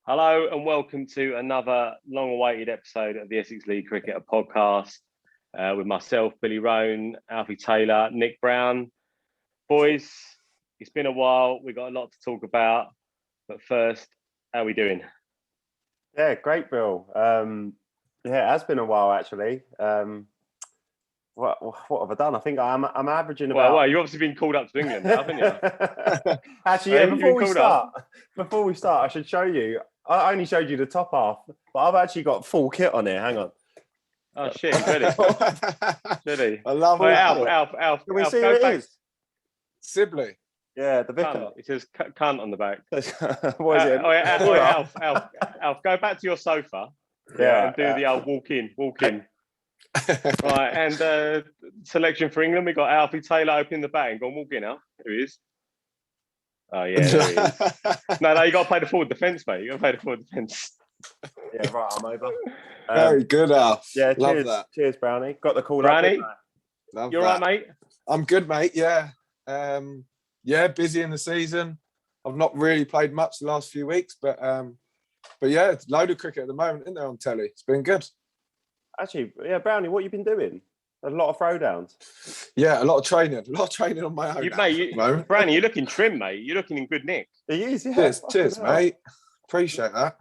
Hello and welcome to another long-awaited episode of the Essex League Cricketer podcast with myself, Billy Roan, Alfie Taylor, Nick Brown. Boys, it's been a while. We've got a lot to talk about. But first, how are we doing? Yeah, great, Bill. It has been a while, actually. What have I done? I think I'm averaging about. Well, you've obviously been called up to England, haven't you? Actually, yeah. Before we start, I should show you. I only showed you the top half, but I've actually got full kit on here. Hang on. Oh shit, he's ready. Ready. I love it. Alf. Can we see who it is? Sibley. Yeah, the vicar. It says cunt on the back. What is it? Alf, go back to your sofa. Yeah, and do the old walk in. Right, and selection for England, we got Alfie Taylor opening the batting. Go on, walk in, Alf. There he is. Oh yeah, there he is. No, you got to play the forward defence, mate. You got to play the forward defence. Yeah, right. I'm over. Very good, Alf. Yeah, love cheers, that. Cheers, Browney. Got the call. Brownie, Love you're that. right, mate. I'm good, mate. Yeah, busy in the season. I've not really played much the last few weeks, but yeah, it's load of cricket at the moment, isn't there, on telly? It's been good. Actually, yeah, Brownie, what you been doing? A lot of throwdowns. Yeah, a lot of training on my own. Brownie, you're looking trim, mate. You're looking in good nick. He is, yeah. Cheers, mate. Appreciate that.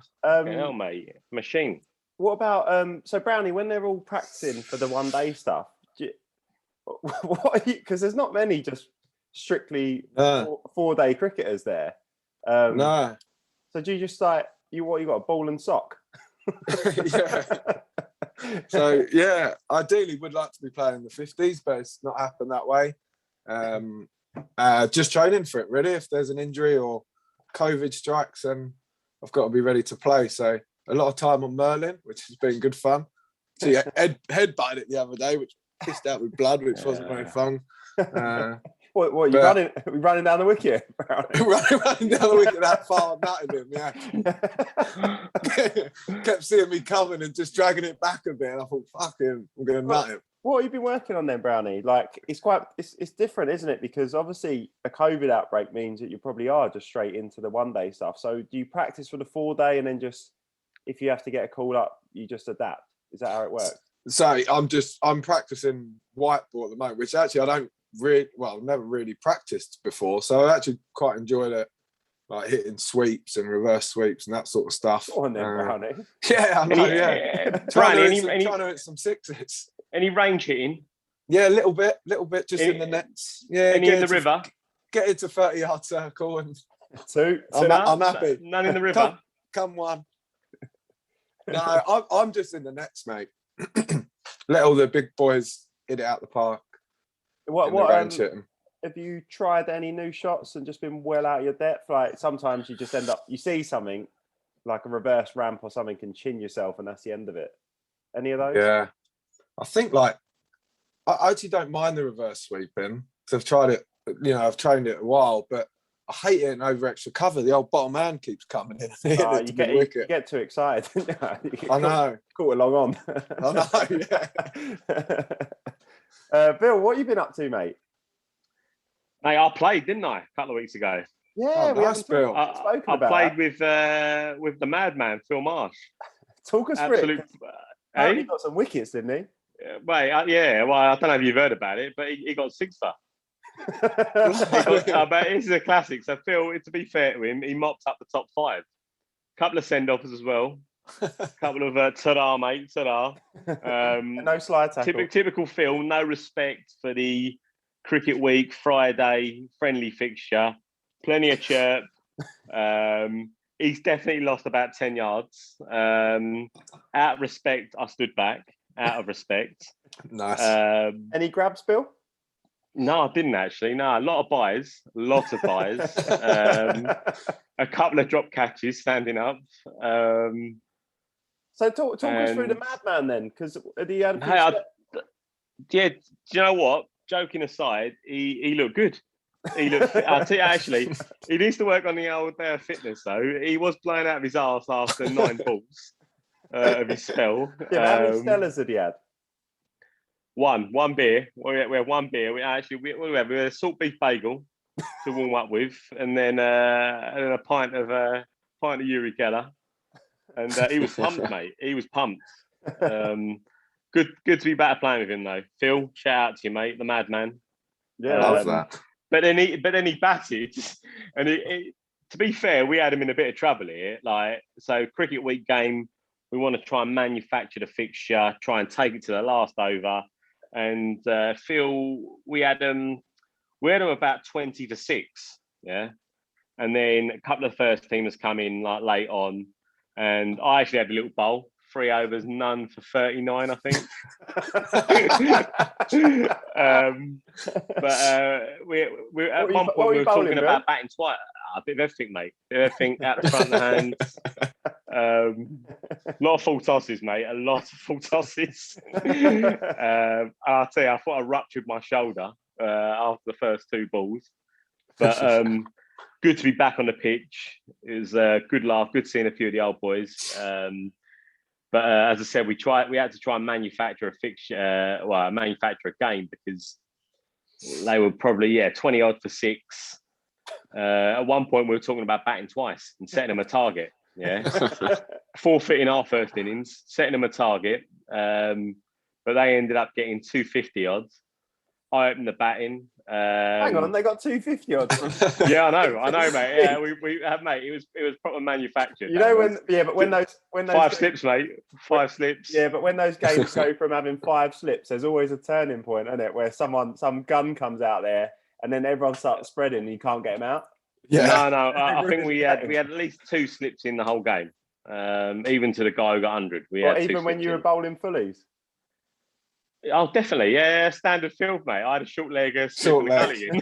Mate, machine. What about so Brownie, when they're all practicing for the one-day stuff? Because there's not many just strictly 4-day cricketers there. No. So do you just you got a ball and sock? Yeah. So yeah, ideally would like to be playing the 50s, but it's not happened that way. Just training for it, really. If there's an injury or COVID strikes, then I've got to be ready to play. So a lot of time on Merlyn, which has been good fun. So yeah, headbutted it the other day, which pissed out with blood, which wasn't very fun. What you running down the wicket? running down the wicket that far, nutting him, yeah. Kept seeing me coming and just dragging it back a bit. And I thought, fuck him, I'm going to nut him. What have you been working on then, Brownie? Like, it's different, isn't it? Because obviously a COVID outbreak means that you probably are just straight into the one-day stuff. So do you practice for the 4-day and then just, if you have to get a call up, you just adapt? Is that how it works? So I'm practicing white ball at the moment, which actually I don't never really practiced before, so I actually quite enjoyed it, like hitting sweeps and reverse sweeps and that sort of stuff. Go on then, Brownie. Yeah, I know. Yeah, trying to hit some sixes. Any range hitting? Yeah, a little bit, just in the nets. Yeah, any in the river? Get into 30-yard circle and two. I'm happy. None in the river. Come one. No, I'm just in the nets, mate. Let all the big boys hit it out the park. Have you tried any new shots and just been well out of your depth? Like sometimes you just you see something like a reverse ramp or something and chin yourself and that's the end of it. Any of those? Yeah, I think I actually don't mind the reverse sweeping because I've tried it. I've trained it a while, but I hate it over extra cover. The old bottom man kees coming in. You get too excited. I know. Caught along on. I know. Yeah. Bill, what have you been up to, mate? Mate, I played, didn't I, a couple of weeks ago? Yeah, nice, Bill. I played with the madman, Phil Marsh. Talk us through it. He got some wickets, didn't he? Mate, yeah. Well, I don't know if you've heard about it, but he got sixer. But this is a classic. So Phil, to be fair to him, he mopped up the top 5. Couple of send-offs as well. Couple of ta-da, mate, ta-da. No slide tackle. Typical Phil, no respect for the cricket week, Friday, friendly fixture. Plenty of chirp. He's definitely lost about 10 yards. Out of respect, I stood back. Out of respect. Nice. Any grabs, Bill? No, I didn't actually. No, a lot of buys. A couple of drop catches standing up. So talk us through the madman then, because do you know what? Joking aside, he looked good. He looked. I'll tell you, actually, he needs to work on the old fitness though. He was blown out of his arse after 9 balls of his spell. Yeah, how many Stellas had he had? One beer. We had one beer. We had a salt beef bagel to warm up with, and then a pint of Uri Geller. and he was pumped, mate. He was pumped. Good to be back playing with him though. Phil, shout out to you, mate, the madman. Yeah, Love that. But then he batted, and to be fair, we had him in a bit of trouble here. Like, so cricket week game, we want to try and manufacture the fixture, try and take it to the last over. And Phil, we had him about 20 for 6, yeah. And then a couple of first teamers come in like late on, and I actually had a little bowl, 3 overs, none for 39, I think. But we at one point we were talking about batting twice. A bit of everything, mate. A bit of everything out the front of the hands. A lot of full tosses, mate. A lot of full tosses. I'll tell you, I thought I ruptured my shoulder after the first 2 balls. But good to be back on the pitch. It was a good laugh. Good seeing a few of the old boys. But as I said, we had to try and manufacture a fixture, manufacture a game, because they were probably 20 odd for 6. At one point, we were talking about batting twice and setting them a target. Yeah, forfeiting our first innings, setting them a target. But they ended up getting 250 odds. I opened the batting. Hang on, they got 250 odds. Yeah, I know, mate. Yeah, we have, mate. It was proper manufactured. You know when those 5 slips, mate. 5 slips. Yeah, but when those games go from having 5 slips, there's always a turning point, isn't it? Where some gun comes out there, and then everyone starts spreading, and you can't get them out. Yeah. No. I think we had at least 2 slips in the whole game. Even to the guy who got 100. Even when you were bowling fullies. Oh, definitely. Yeah, standard field, mate. I had a short leg, Short leg.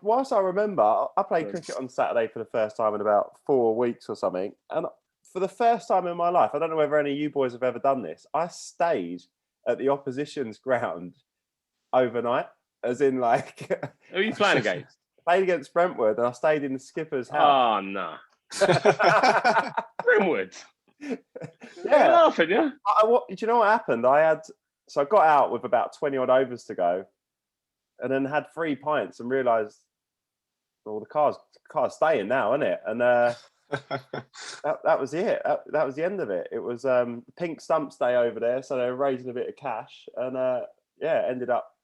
Whilst I remember, I played cricket on Saturday for the first time in about 4 weeks or something. And for the first time in my life, I don't know whether any of you boys have ever done this, I stayed at the opposition's ground overnight, as in like... Who are you playing against? Played against Brentwood, and I stayed in the skipper's house. Oh, no. Brentwood? Yeah. You're laughing, yeah? Do you know what happened? I got out with about 20 odd overs to go, and then had 3 pints and realised, well, the car's staying now, isn't it? And that was it. That was the end of it. It was Pink Stumps Day over there, so they were raising a bit of cash, and ended up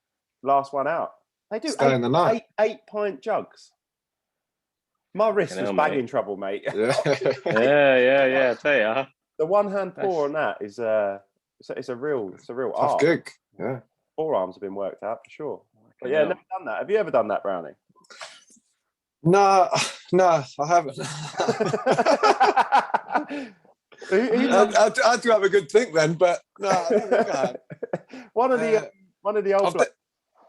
last one out. They do 8-pint jugs. My wrist was banging trouble, mate. Yeah. I tell you. The one-hand pour on that is it's a real tough art. gig. Yeah. Forearms have been worked out for sure. But yeah, never done that. Have you ever done that, Brownie? No, I haven't. I do have a good think then, but no, I don't think I have. One of the old.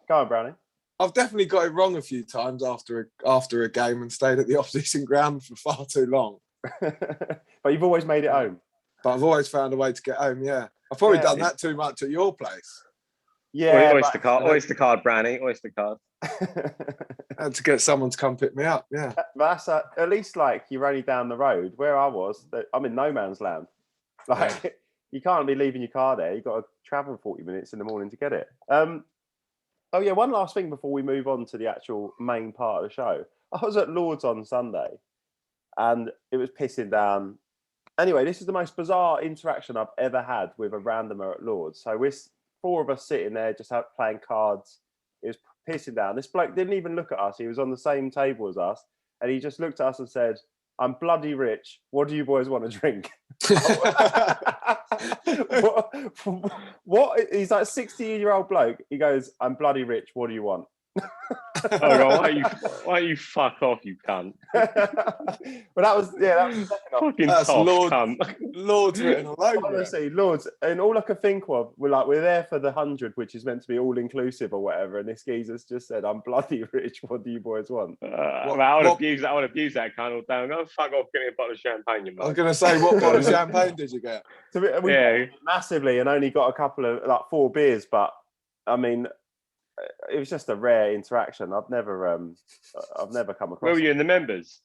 Go on, Brownie. I've definitely got it wrong a few times after a game and stayed at the opposition ground for far too long. But you've always made it home. But I've always found a way to get home. Yeah, I've probably done that too much at your place. Yeah, Oyster card, Browney, Oyster card. I had to get someone to come pick me up. Yeah, that's at least like you're only down the road. Where I was, I'm in no man's land. Like you can't be leaving your car there. You've got to travel 40 minutes in the morning to get it. Oh yeah, one last thing before we move on to the actual main part of the show. I was at Lord's on Sunday, and it was pissing down. Anyway, this is the most bizarre interaction I've ever had with a randomer at Lord's. So we're 4 of us sitting there just playing cards. It was pissing down. This bloke didn't even look at us. He was on the same table as us, and he just looked at us and said, "I'm bloody rich. What do you boys want to drink?" what? He's like a 60-year-old bloke. He goes, "I'm bloody rich. What do you want?" Why don't you fuck off, you cunt? But that was the second fucking that's cunt. Lord's written all over. Honestly, Lord's, and all I could think of, we're there for the 100, which is meant to be all inclusive or whatever. And this geezer's just said, "I'm bloody rich. What do you boys want?" I would abuse that cunt all down. Go fuck off, give me a bottle of champagne, you mate. I was going to say, what bottle of champagne did you get? So we massively, and only got a couple of 4 beers, but I mean, it was just a rare interaction. I've never come across. Where were you, in the members?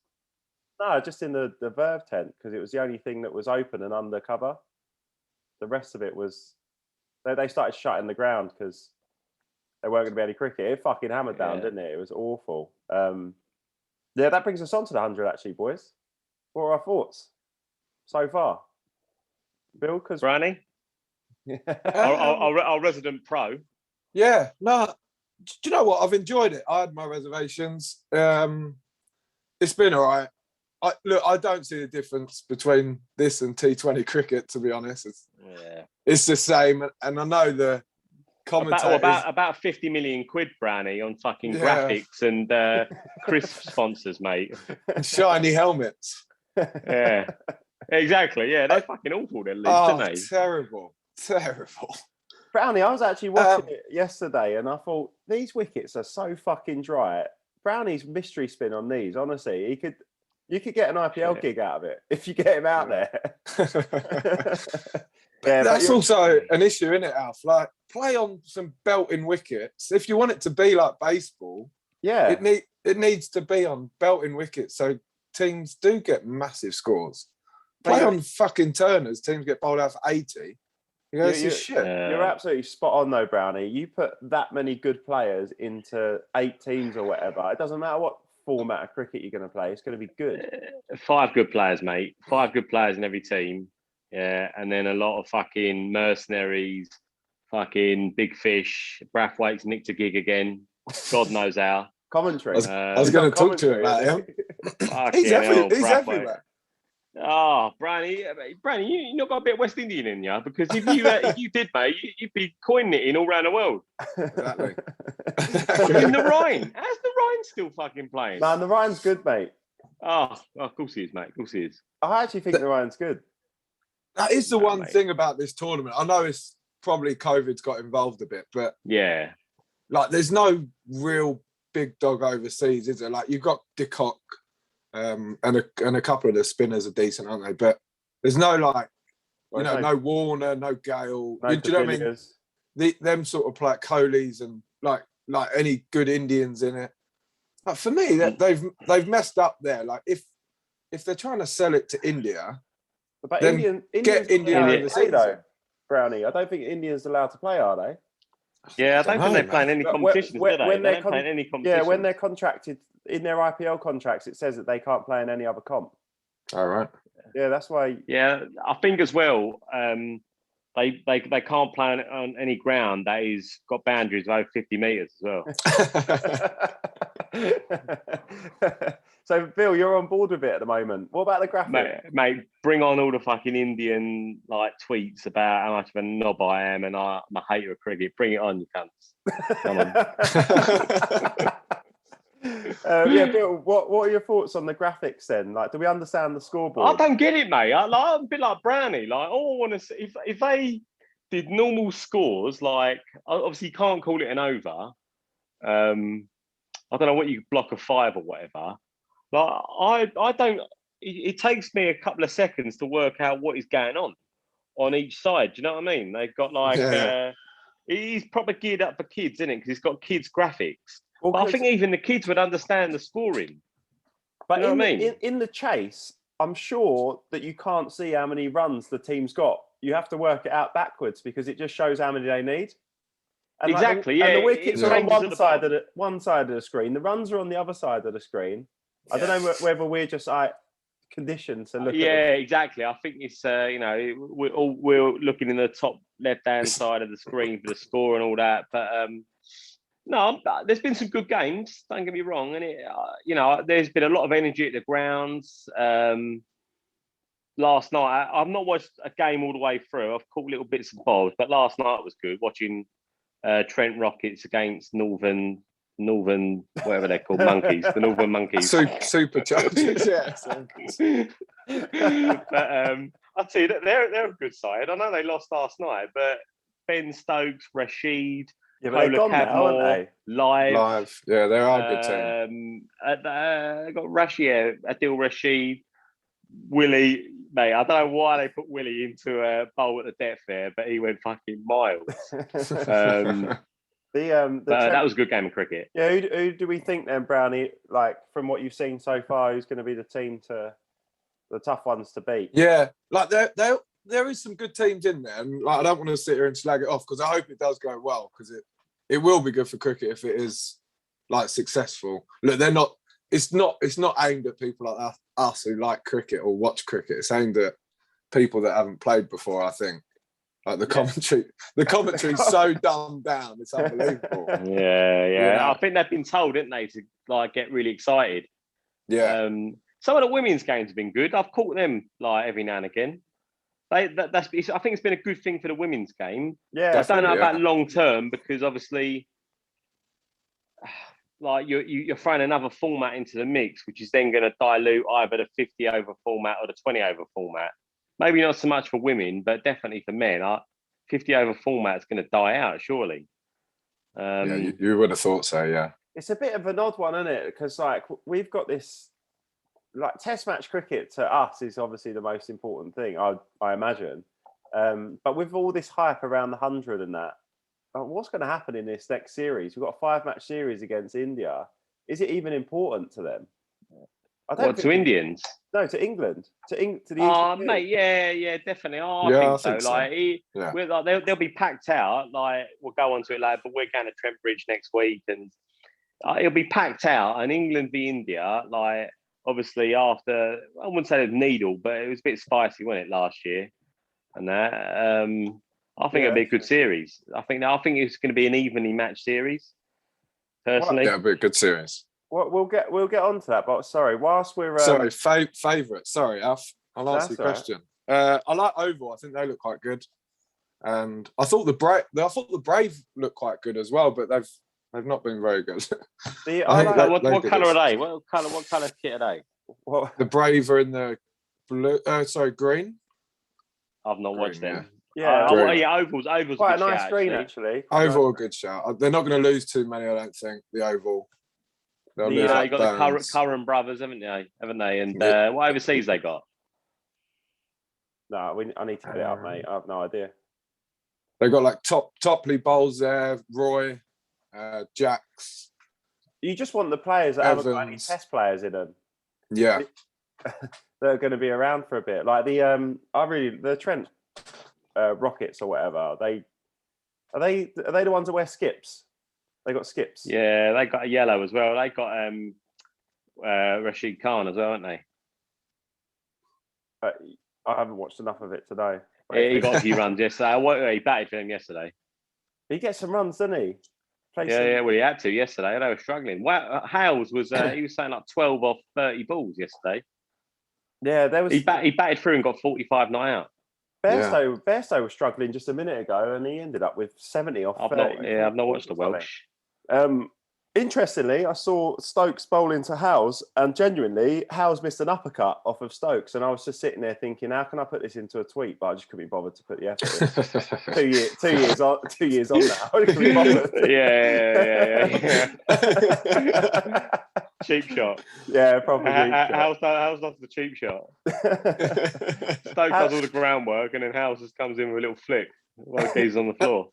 No, just in the Verve tent, because it was the only thing that was open and undercover. The rest of it was they started shutting the ground because there weren't going to be any cricket. It fucking hammered down, didn't it? It was awful. Yeah, that brings us on to the 100, actually, boys. What are our thoughts so far? Bill, because Browney, our resident pro. Yeah, no. Do you know what? I've enjoyed it. I had my reservations. It's been all right. I don't see the difference between this and T20 cricket, to be honest. It's the same, and I know the commentators about 50 million quid, Browney, on fucking graphics and crisp sponsors, mate. And shiny helmets. Yeah, exactly. Yeah, they're fucking awful. They're leagues, aren't they? Terrible. Brownie, I was actually watching it yesterday, and I thought these wickets are so fucking dry. Brownie's mystery spin on these, honestly, you could get an IPL gig out of it if you get him out there. That's also an issue, isn't it, Alf? Like, play on some belting wickets. If you want it to be like baseball, it needs to be on belting wickets, so teams do get massive scores. Play on fucking Turners, teams get bowled out for 80. Shit. You're absolutely spot on, though, Brownie. You put that many good players into 8 teams or whatever. It doesn't matter what format of cricket you're going to play. It's going to be good. 5 good players, mate. 5 good players in every team. Yeah, and then a lot of fucking mercenaries, fucking big fish. Brathwaite's nicked a gig again. God knows how. Commentary. I was going to talk to you about him. He's everywhere. Oh, Brownie, you not got a bit of West Indian in you, because if you did, mate, you'd be coin knitting all around the world. Exactly. In the Rhine, how's the Rhine still fucking playing? Man, the Rhine's good, mate. Oh, of course he is, mate. Of course he is. I actually think the Rhine's good. That is the one thing about this tournament. I know it's probably COVID's got involved a bit, but yeah, like there's no real big dog overseas, is there? Like you've got De Kock. And a couple of the spinners are decent, aren't they? But there's no no Warner, no Gale. No, do you know what I mean? Them sort of like Kohlis and like any good Indians in it. Like for me, they've messed up there. Like if they're trying to sell it to India, but then get India overseas, though. Brownie, I don't think Indians are allowed to play, are they? Yeah, I don't think they're playing any competitions, do they? When they're playing any competitions. Yeah, when they're contracted in their IPL contracts, it says that they can't play in any other comp. All right. Yeah, that's why. Yeah, I think as well, they can't play on any ground that is got boundaries of over 50 metres as well. So, Bill, you're on board with it at the moment. What about the graphic? Mate, bring on all the fucking Indian tweets about how much of a knob I am and I'm a hater of cricket. Bring it on, you cunts. Come on. Bill, what are your thoughts on the graphics then? Like, do we understand the scoreboard? I don't get it, mate. I'm a bit like Browney. Like, all I want to see, if they did normal scores, like, obviously you can't call it an over. I don't know what you block a 5 or whatever. Like, I don't. It takes me a couple of seconds to work out what is going on each side. Do you know what I mean? They've got he's proper geared up for kids, isn't it? Because he's got kids graphics. Well, but I think even the kids would understand the scoring. But in the chase, I'm sure that you can't see how many runs the team's got. You have to work it out backwards because it just shows how many they need. And exactly. And the wickets are on one side of the screen. The runs are on the other side of the screen. I don't know whether we're just conditioned to look. Yeah, exactly. I think it's we're looking in the top left-hand side of the screen for the score and all that. But no, there's been some good games. Don't get me wrong, and there's been a lot of energy at the grounds. Last night, I've not watched a game all the way through. I've caught little bits and bobs, but last night was good. Watching Trent Rockets against Northern, whatever they're called, monkeys, the Northern Monkeys. Superchargers, yes. But I'll tell you that they're a good side. I know they lost last night, but Ben Stokes, Rashid, they're gone now, aren't they? Live. Yeah, they are a good team. Got Rashid, Adil Rashid, Willie. Mate, I don't know why they put Willie into a bowl at the depth there, but he went fucking miles. That was a good game of cricket. Yeah, who do we think then, Brownie? Like from what you've seen so far, who's going to be the team the tough ones to beat? Yeah, like there is some good teams in there, and like I don't want to sit here and slag it off because I hope it does go well because it will be good for cricket if it is like successful. Look, they're not it's not aimed at people like us who like cricket or watch cricket. It's aimed at people that haven't played before, I think. Like the commentary's so dumbed down, it's unbelievable. Yeah. I think they've been told, didn't they, to like get really excited. Yeah. Some of the women's games have been good. I've caught them like every now and again. I think it's been a good thing for the women's game. Yeah, I don't know about long term because obviously, like you're throwing another format into the mix, which is then going to dilute either the 50 over format or the 20 over format. Maybe not so much for women, but definitely for men. 50 over format is going to die out, surely. You would have thought so, yeah. It's a bit of an odd one, isn't it? Because like we've got this, like Test match cricket to us is obviously the most important thing, I imagine. But with all this hype around the 100 and that, what's going to happen in this next series? We've got a 5-match series against India. Is it even important to them? To Indians? No, to England. To the English mate, yeah, definitely. I think so. Like, they'll be packed out. Like, we'll go on to it later, but we're going to Trent Bridge next week, and it'll be packed out. And England v India, like, obviously after, I wouldn't say it was needle, but it was a bit spicy, wasn't it, last year? And that, I think it'll be a good series. I think it's going to be an evenly matched series. Personally, it'll be a good series. Well, we'll get on to that, but sorry, whilst we're favourite. Sorry, Alf. I'll answer your question. Right. I like Oval. I think they look quite good, and I thought the Brave looked quite good as well, but they've not been very good. What colour are they? What colour kit are they? The Brave are in the blue. Green. I've not watched them. Yeah, Oval's quite a nice green actually. Oval, a good shout. They're not going to lose too many, I don't think. The Oval. You got the Curran brothers, haven't they? And what overseas they got? No, I need to get it up, mate. I have no idea. They got like Topley bowls there, Roy, Jacks. You just want the players that haven't got any Test players in them. Yeah, they're going to be around for a bit. Like the Trent Rockets or whatever. Are they the ones that wear skips? They got skips. Yeah, they got a yellow as well. They got Rashid Khan as well, haven't they? I haven't watched enough of it today. He got a few runs yesterday. He batted for them yesterday. He gets some runs, doesn't he? Well, he had to yesterday. They were struggling. Hales was he was saying like 12 off 30 balls yesterday. Yeah, there was. He batted through and got 45 not out. Bairstow was struggling just a minute ago, and he ended up with 70 off 30. I've not watched the Welsh. Interestingly, I saw Stokes bowling to Howes, and genuinely, Howes missed an uppercut off of Stokes, and I was just sitting there thinking, how can I put this into a tweet? But I just couldn't be bothered to put the effort in. 2 years on now. I couldn't be bothered. Yeah. Cheap shot. Yeah, probably. Howes does the cheap shot. Stokes does all the groundwork, and then Howes just comes in with a little flick while the keys on the floor.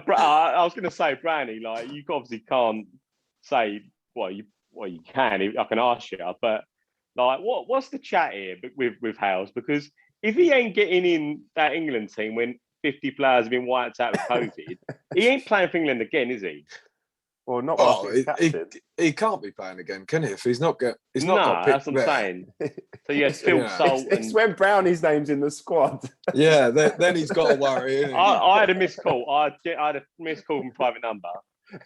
I was going to say, Browney, like you obviously can't say you can. I can ask you, but like, what's the chat here with Hales? Because if he ain't getting in that England team when 50 players have been wiped out with COVID, he ain't playing for England again, is he? Well, not. He can't be playing again, can he? If he's not got picked that's what I'm saying. So yes, Phil Salt. It's when Browney's name's in the squad. Yeah, then he's got to worry. I had a missed call. I had a missed call from private number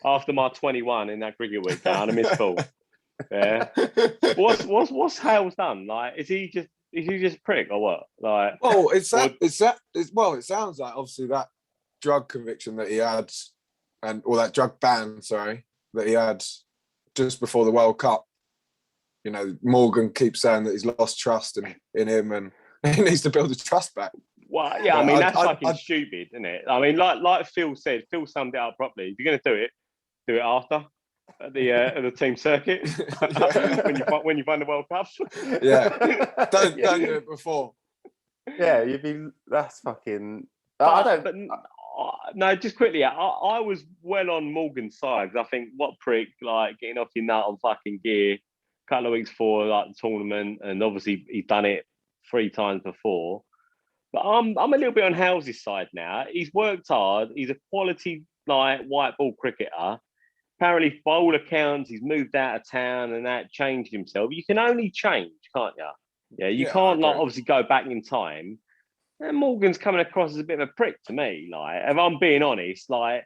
after my 21 in that cricket week. I had a missed call. Yeah. What's Hales done? Like, is he just a prick or what? Like, it sounds like obviously that drug conviction that he had. Or that drug ban, that he had just before the World Cup. You know, Morgan keeps saying that he's lost trust in him, and he needs to build his trust back. Well, yeah, I mean that's fucking stupid, isn't it? I mean, like Phil said, Phil summed it up properly. If you're going to do it after the team circuit when you find the World Cup. Yeah, don't do it before. Yeah, that's fucking. No, just quickly, I was well on Morgan's side because I think what prick, like getting off your nut on fucking gear a couple of weeks before like the tournament, and obviously he's done it 3 times before. But I'm a little bit on House's side now. He's worked hard. He's a quality like white ball cricketer. apparently, by all accounts, he's moved out of town and that changed himself. You can only change, can't you? Yeah, you Yeah, can't I like agree. obviously go back in time. And Morgan's coming across as a bit of a prick to me. Like, if I'm being honest, like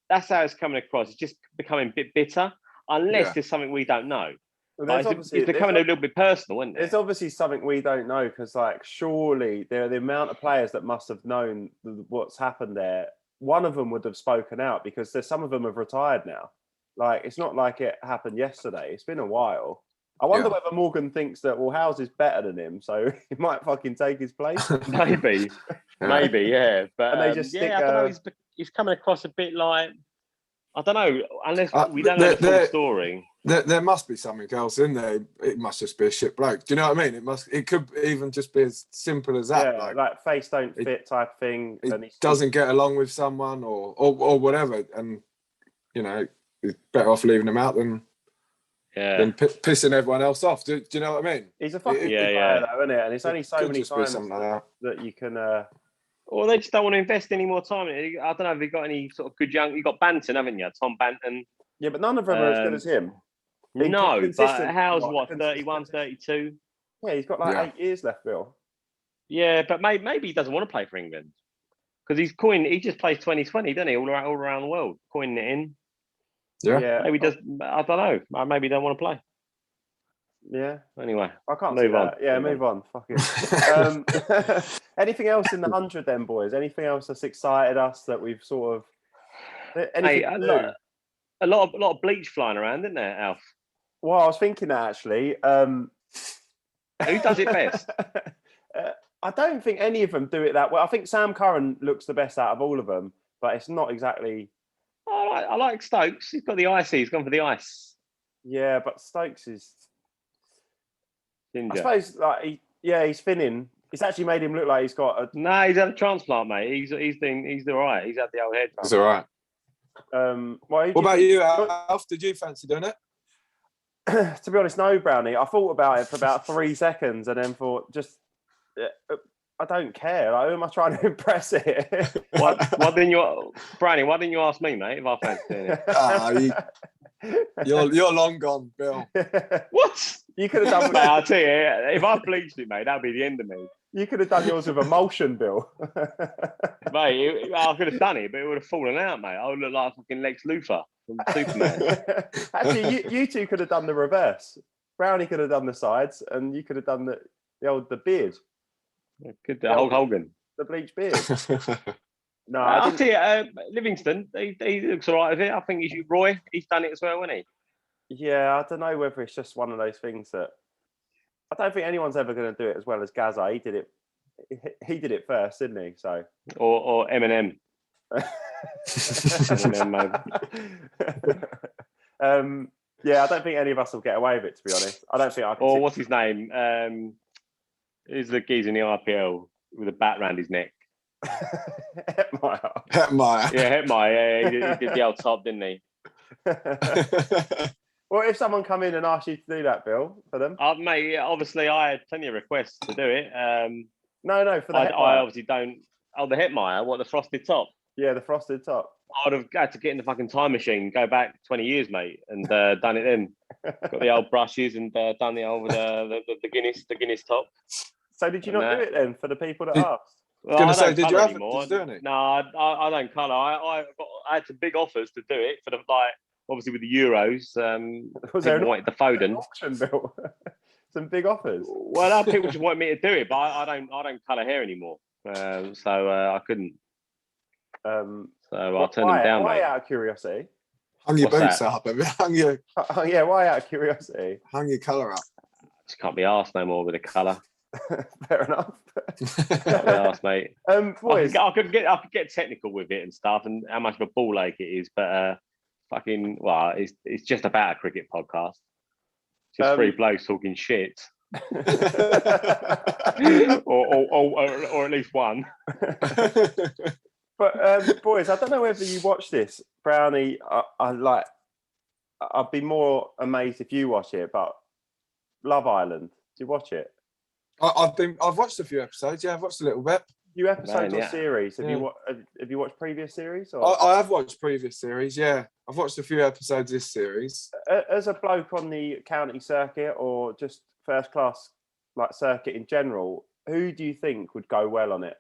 that's how it's coming across. It's just becoming a bit bitter, unless Yeah. there's something we don't know. Well, Like, it's becoming a little bit personal, isn't There's it? obviously something we don't know because, like, surely the amount of players that must have known what's happened there, one of them would have spoken out because there's some of them have retired now. Like, it's not like it happened yesterday. It's been a while. I wonder Yeah. whether Morgan thinks that, well, Howes is better than him, so he might fucking take his place. Maybe, yeah. But And they just stick, yeah, I don't know. He's coming across a bit like I don't know, unless we don't know the full story. There must be something else in there. It must just be a shit bloke. Do you know what I mean? It could even just be as simple as that. Yeah, like face don't fit type thing. He And doesn't get along with someone or whatever, and you know, he's better off leaving him out than pissing everyone else off. Do you know what I mean? He's a fucking good player, though, isn't it? And it's only so many times that you can. Or they just don't want to invest any more time in it. I don't know if you've got any sort of good young. You've got Banton, haven't you? Tom Banton. Yeah, but none of them are as good as him. No, but How's what, 31, 32? Yeah, he's got like 8 years left, Bill. Yeah, but maybe he doesn't want to play for England because he just plays 2020, doesn't he? All around the world, coining it in. Yeah. Maybe does. I don't know. Maybe he don't want to play. Yeah. Anyway, I can't move on. Yeah, move on. Fuck it. Anything else in the 100 then, boys? Anything else that's excited us that we've sort of anything new? A lot of bleach flying around, isn't there, Alf? Well, I was thinking that actually. Who does it best? I don't think any of them do it that well. I think Sam Curran looks the best out of all of them, but it's not exactly. I like Stokes. He's got the icy. He's gone for the ice. Yeah, but Stokes is. Ginger. I suppose, like, he's thinning. It's actually made him look like he's got a. No, he's had a transplant, mate. He's all right. He's had the old head transplant. He's all right. What about you, Alf? Did you fancy doing it? To be honest, no, Browney. I thought about it for about 3 seconds and then thought, I don't care. Like, who am I trying to impress here? Why didn't you, Browney? Why didn't you ask me, mate? If I fancy doing it? You're long gone, Bill. What? You could have done. Mate, I'll tell you, if I bleached it, mate, that'd be the end of me. You could have done yours with emulsion, Bill. Mate, I could have done it, but it would have fallen out, mate. I would look like fucking Lex Luthor from Superman. Actually, you two could have done the reverse. Brownie could have done the sides, and you could have done the beard. Hulk Hogan. The bleach beard. No, I'll tell you, Livingston, he looks all right with it. I think Roy, he's done it as well, hasn't he? Yeah, I don't know whether it's just one of those things that I don't think anyone's ever going to do it as well as Gaza. He did it first, didn't he? So or Eminem. Eminem, yeah, I don't think any of us will get away with it. To be honest, I don't think I can. Or what's his name? Who's the geezer in the IPL with a bat around his neck? Hetmeyer. Yeah, Hetmeyer. Yeah, he did the old top, didn't he? Well, if someone come in and asked you to do that, Bill, for them, mate. Obviously, I had plenty of requests to do it. No, for the I obviously don't. Oh, the Hetmeyer, what, the frosted top? Yeah, the frosted top. I'd have had to get in the fucking time machine, go back 20 years, mate, and done it then. Got the old brushes and done the old the Guinness top. So did you not do it then for the people that asked? Well, I was going to say, did you have it? Doing it? No, I don't colour. I had some big offers to do it for the obviously with the Euros. Was there wanted the Foden auction, Bill? Some big offers. Well, people just wanted me to do it, but I don't colour hair anymore, so I couldn't. So I turned them down. Why, mate. out of curiosity? Hung your boots up, hung your. Yeah, why out of curiosity? Hung your colour up. Just can't be arsed no more with the colour. Fair enough. Can't be arsed, mate. Boys, I could get technical with it and stuff, and how much of a ball ache it is, but it's just about a cricket podcast. Just 3 blokes talking shit, or at least one. But boys, I don't know whether you watch this, Brownie. I'd be more amazed if you watch it. But Love Island, do you watch it? I've watched a few episodes. Yeah, I've watched a little bit. Few episodes Man, or yeah. series? Have Yeah. you watched previous series? Or I have watched previous series. Yeah, I've watched a few episodes this series. as a bloke on the county circuit or just first class like circuit in general, who do you think would go well on it?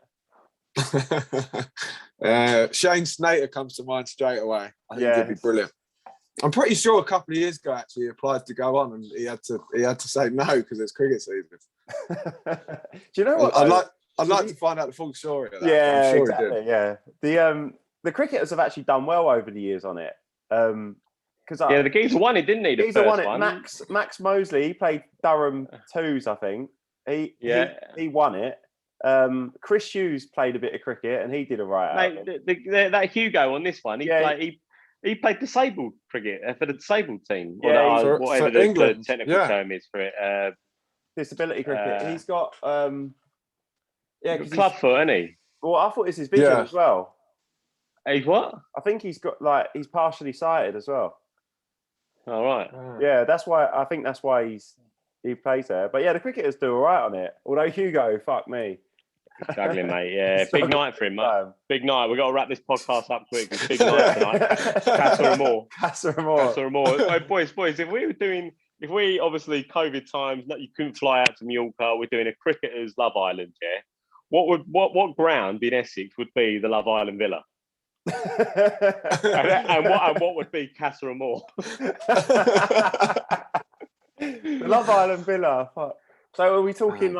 Shane Snater comes to mind straight away. I think he'd be Yes. brilliant. I'm pretty sure a couple of years ago actually he applied to go on and he had to say no because it's cricket season. Do you know what? I'd like to find out the full story of that. Yeah, I'm sure exactly. he did. Yeah, the cricketers have actually done well over the years on it. Because the geezer won it, didn't he? The geezer first won it. one. Max Mosley, he played Durham twos, I think. He won it. Chris Hughes played a bit of cricket and he did all right. Mate, that Hugo on this one, he played disabled cricket for the disabled team. Yeah, or whatever the England. technical term is for it. Disability cricket. He's got club foot, isn't he? Well, I thought it's his vision as well. He's what? I think he's got he's partially sighted as well. All right. Yeah, that's why he plays there. But yeah, the cricketers do all right on it. Although Hugo, fuck me. Struggling, mate. Yeah, big night for him, mate. Big night. We've got to wrap this podcast up quick. It's big night tonight. Casa Amor. Oh, boys, if we obviously COVID times, you couldn't fly out to Mallorca, we're doing a cricketers Love Island, yeah? What ground in Essex would be the Love Island Villa? and what would be Casa Amor? The Love Island Villa. Fuck. So are we talking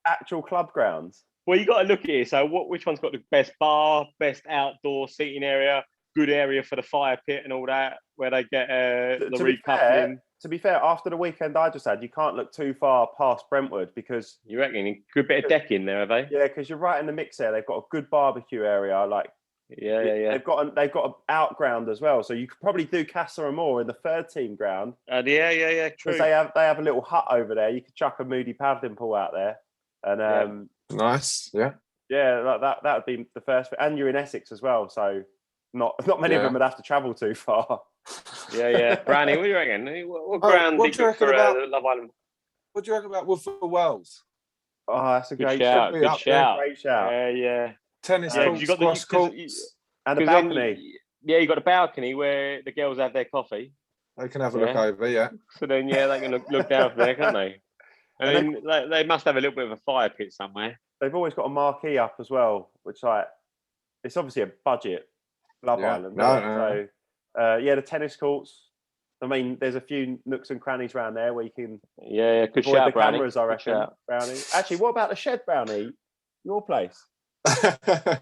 actual club grounds? Well, you got to look at it. So which one's got the best bar, best outdoor seating area, good area for the fire pit and all that, where they get the recoupling? To be fair, after the weekend I just had, you can't look too far past Brentwood because... You reckon? A good bit of decking there, have they? Yeah, because you're right in the mix there. They've got a good barbecue area. Yeah. They've got an outground as well. So you could probably do Casa Amor in the third team ground. Yeah, true. Because they have a little hut over there. You could chuck a Moody paddling pool out there. And nice, yeah. Yeah, that would be the first. And you're in Essex as well. So not many of them would have to travel too far. Yeah. Browney, what do you reckon? What ground do you reckon about Love Island? What do you reckon about Woodford Wells? Oh, that's a great shout. Good shout. Great shout. Yeah. Tennis courts, you got squash courts. And a balcony. You got a balcony where the girls have their coffee. They can have a look over, yeah. So then, they can look down from there, can't they? And then they must have a little bit of a fire pit somewhere. They've always got a marquee up as well, which it's obviously a budget Love Island. No. So the tennis courts. I mean, there's a few nooks and crannies around there where you can good avoid shout, the Browney. cameras, I reckon. Browney. Actually, what about the shed, Browney? Your place. Casa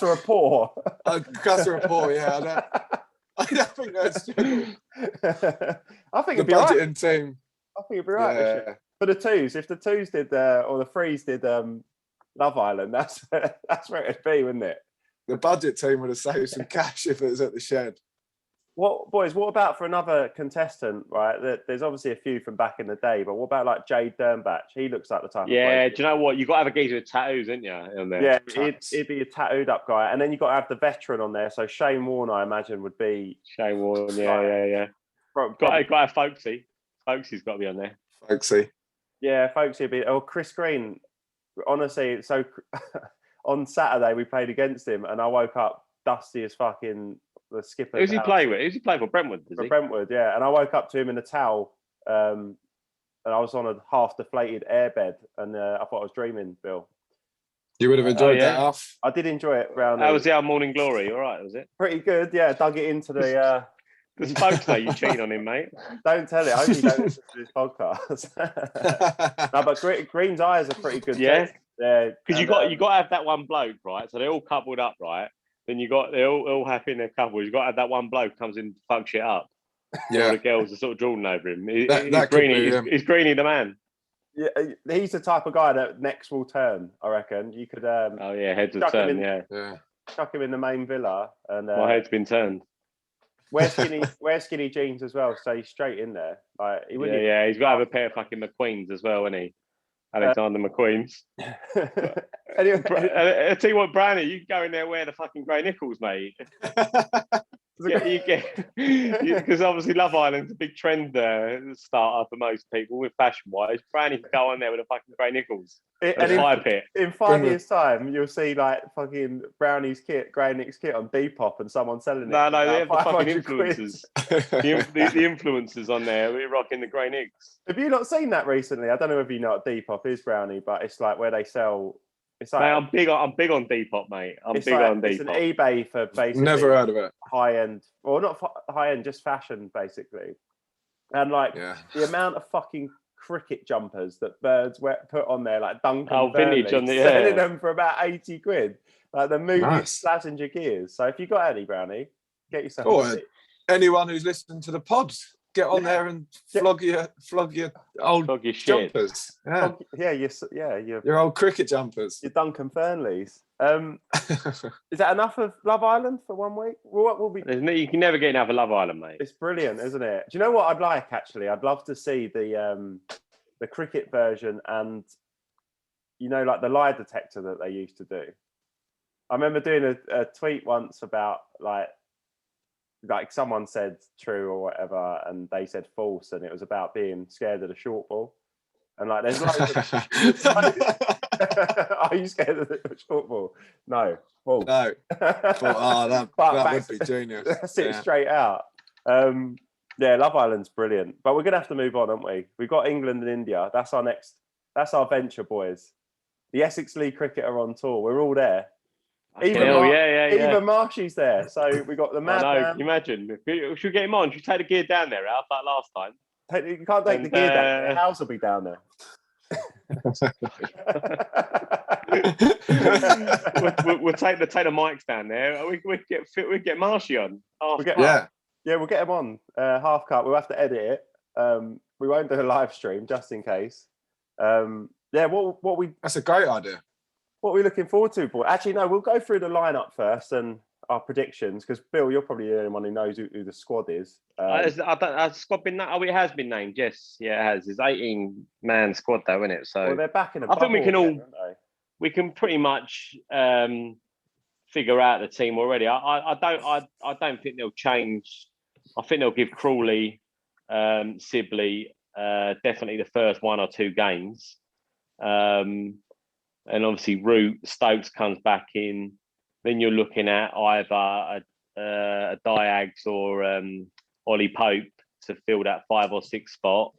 Rapport. Casa Rapport, yeah. I don't think that's true. I think it'd the be right. budgeting team. I think it'd be right. Yeah. For the twos, if the twos did or the threes did Love Island, that's where it'd be, wouldn't it? The budget team would have saved some cash if it was at the shed. What about for another contestant, right? There's obviously a few from back in the day, but what about like Jade Dernbach? He looks like the type of do you know what? You've got to have a geezer with tattoos, haven't you? On there? Yeah, he'd be a tattooed up guy. And then you've got to have the veteran on there. So Shane Warne, I imagine, would be... Shane Warne, yeah. Got to have Folksy. Folksy's got to be on there. Folksy. Yeah, Folksy would be... Oh, Chris Green. Honestly, so on Saturday we played against him and I woke up dusty as fucking... The skipper. Who's he play with? Who's he play for? Brentwood, does he? Brentwood, yeah. And I woke up to him in a towel, and I was on a half deflated airbed, and I thought I was dreaming, Bill. You would have enjoyed that off. I did enjoy it, Browney. How was the Morning Glory? All right, was it? Pretty good, yeah. Dug it into the. The spokes know you cheating on him, mate. Don't tell it. I hope you don't listen to this podcast. No, but Green's eyes are pretty good. Yeah, yeah. Because you got to have that one bloke, right? So they're all coupled up, right? Then they're all happy in their couples. You got to have that one bloke comes in and fuck shit up. Yeah, all the girls are sort of drooling over him. He's Greeny the man. Yeah, he's the type of guy that necks will turn. I reckon you could. Heads will turn. Yeah. Chuck him in the main villa, and my head's been turned. Wear skinny jeans as well. So he's straight in there. Like he's got to have a pair of fucking McQueens as well, isn't he? Alexander McQueen's. Anyway, I tell you what, Browney, you can go in there wear the fucking grey nickels, mate. There's you get because obviously Love Island's a big trend starter for most people with fashion wise. Browney can go on there with a fucking Grey Nichols and a fire pit. In 5 years' time, you'll see like fucking Brownie's kit, Grey Nick's kit on Depop, and someone selling it. No, they have the fucking 500 quid. influencers. the influencers on there, we're rocking the Grey Nicks. Have you not seen that recently? I don't know if you know what Depop is, Browney, but it's like where they sell. It's like mate, I'm big on Depop, mate. On Depop. It's an eBay for basically Never heard of it. high end, or not high end, just fashion basically. And like the amount of fucking cricket jumpers that birds put on there, like Duncan vintage on the selling them for about 80 quid. Like the movie Nice. slashing your gears. So if you got any, Browney, get yourself. Anyone who's listening to the pods, get on there and flog your old jumpers. Your old cricket jumpers. Your Duncan Fernleys. Is that enough of Love Island for 1 week? What will be? You can never get enough of Love Island, mate. It's brilliant, isn't it? Do you know what I'd like actually? I'd love to see the cricket version and like the lie detector that they used to do. I remember doing a tweet once about like someone said true or whatever, and they said false, and it was about being scared of the short ball. And like, there's loads Are you scared of the short ball? No, false. No. That would be genius. That's it straight out. Love Island's brilliant, but we're gonna have to move on, aren't we? We've got England and India. That's our venture, boys. The Essex League cricket are on tour. We're all there. Even Marshy's there. So we got the man. Can you imagine? Should we get him on? Should we take the gear down there, Ralph, like last time? You can't take the gear down. The house will be down there. we'll take the mics down there. We get Marshy on. We'll get him on. Half cut. We'll have to edit it. We won't do a live stream just in case. That's a great idea. What are we looking forward to, boy? Actually, no, we'll go through the lineup first and our predictions, because Bill, you're probably the only one who knows who the squad is. Has the squad been named? Oh, it has been named. Yes, it has. It's 18-man squad, though, isn't it? So they're back in a I think we can pretty much figure out the team already. I don't think they'll change. I think they'll give Crawley, Sibley, definitely the first 1 or 2 games. And obviously Root, Stokes comes back in. Then you're looking at either a Diags or Ollie Pope to fill that 5 or 6 spot.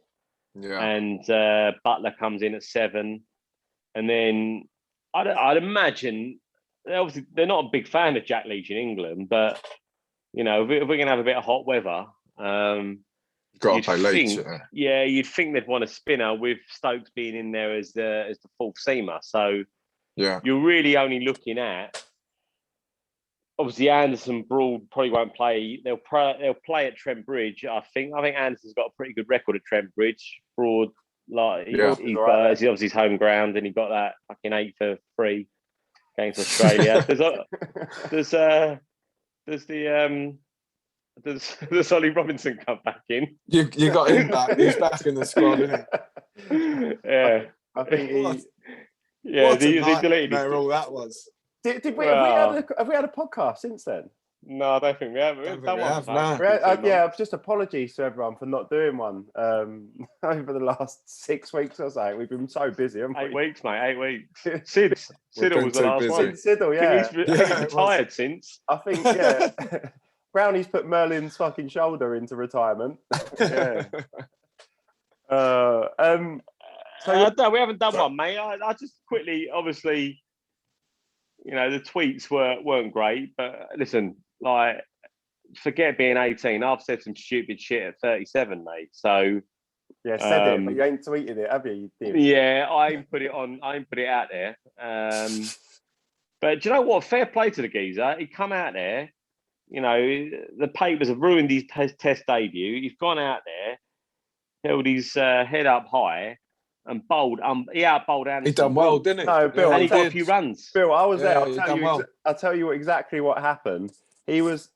Yeah. And Butler comes in at 7. And then I'd imagine, obviously they're not a big fan of Jack Leach in England, but if we're going to have a bit of hot weather, got to play Leach. You'd think they'd want a spinner with Stokes being in there as the fourth seamer. So you're really only looking at, obviously Anderson, Broad probably won't play. They'll play at Trent Bridge. I think Anderson's got a pretty good record at Trent Bridge. Broad, he's obviously his home ground, and he got that fucking 8 for 3 against Australia. Does Ollie Robinson come back in? You got him back. He's back in the squad, isn't he? Yeah. I think he... Yeah, he deleted it. All that was. Have we had a podcast since then? No, I don't think we have. Just apologies to everyone for not doing one over the last 6 weeks or so. We've been so busy, haven't we? 8 weeks, mate. 8 weeks. Siddle was the last one. Siddle, He's retired since. I think, Browney's put Merlyn's fucking shoulder into retirement. So we haven't done one, mate. I just quickly, obviously, the tweets weren't great, but listen, like, forget being 18. I've said some stupid shit at 37, mate. So said it, but you ain't tweeted it, have you? Yeah, I ain't put it on. I ain't put it out there. But do you know what? Fair play to the geezer. He come out there. The papers have ruined his test debut. He's gone out there, held his head up high, and bowled. He out-bowled Anderson. He done well, didn't he? No, Bill. And he got a few runs. Bill, I was there. I'll tell you exactly what happened. He was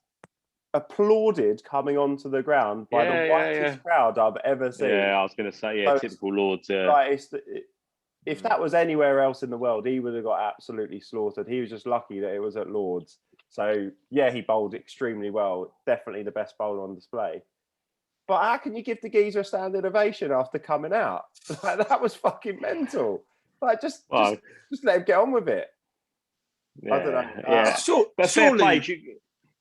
applauded coming onto the ground by the whitest crowd I've ever seen. Yeah, I was going to say, typical Lords. If that was anywhere else in the world, he would have got absolutely slaughtered. He was just lucky that it was at Lords. So yeah, he bowled extremely well. Definitely the best bowler on display. But how can you give the geezer a standing ovation after coming out? Like, that was fucking mental. Like, just let him get on with it. Yeah, I don't know. Yeah, but fair surely, play.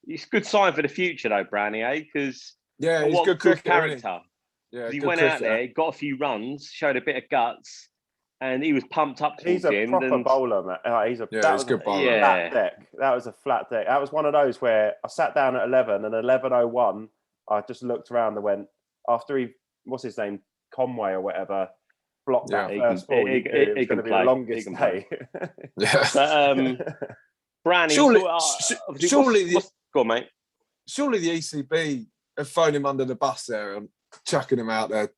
It's a good sign for the future, though, Brownie, Because yeah, he's what good good cricketer, isn't character. he? Yeah, He good went cricketer. out there, got a few runs, showed a bit of guts, and he was pumped up towards He's a the end. proper bowler, man. He's a good bowler. Flat deck. That was a flat deck. That was one of those where I sat down at 11 and 11:01. I just looked around and went, after what's his name, Conway or whatever, blocked that first ball. You knew it was going to be the longest day. Yeah. But Brownie, surely, go on, mate. Surely the ECB have thrown him under the bus there and chucking him out there.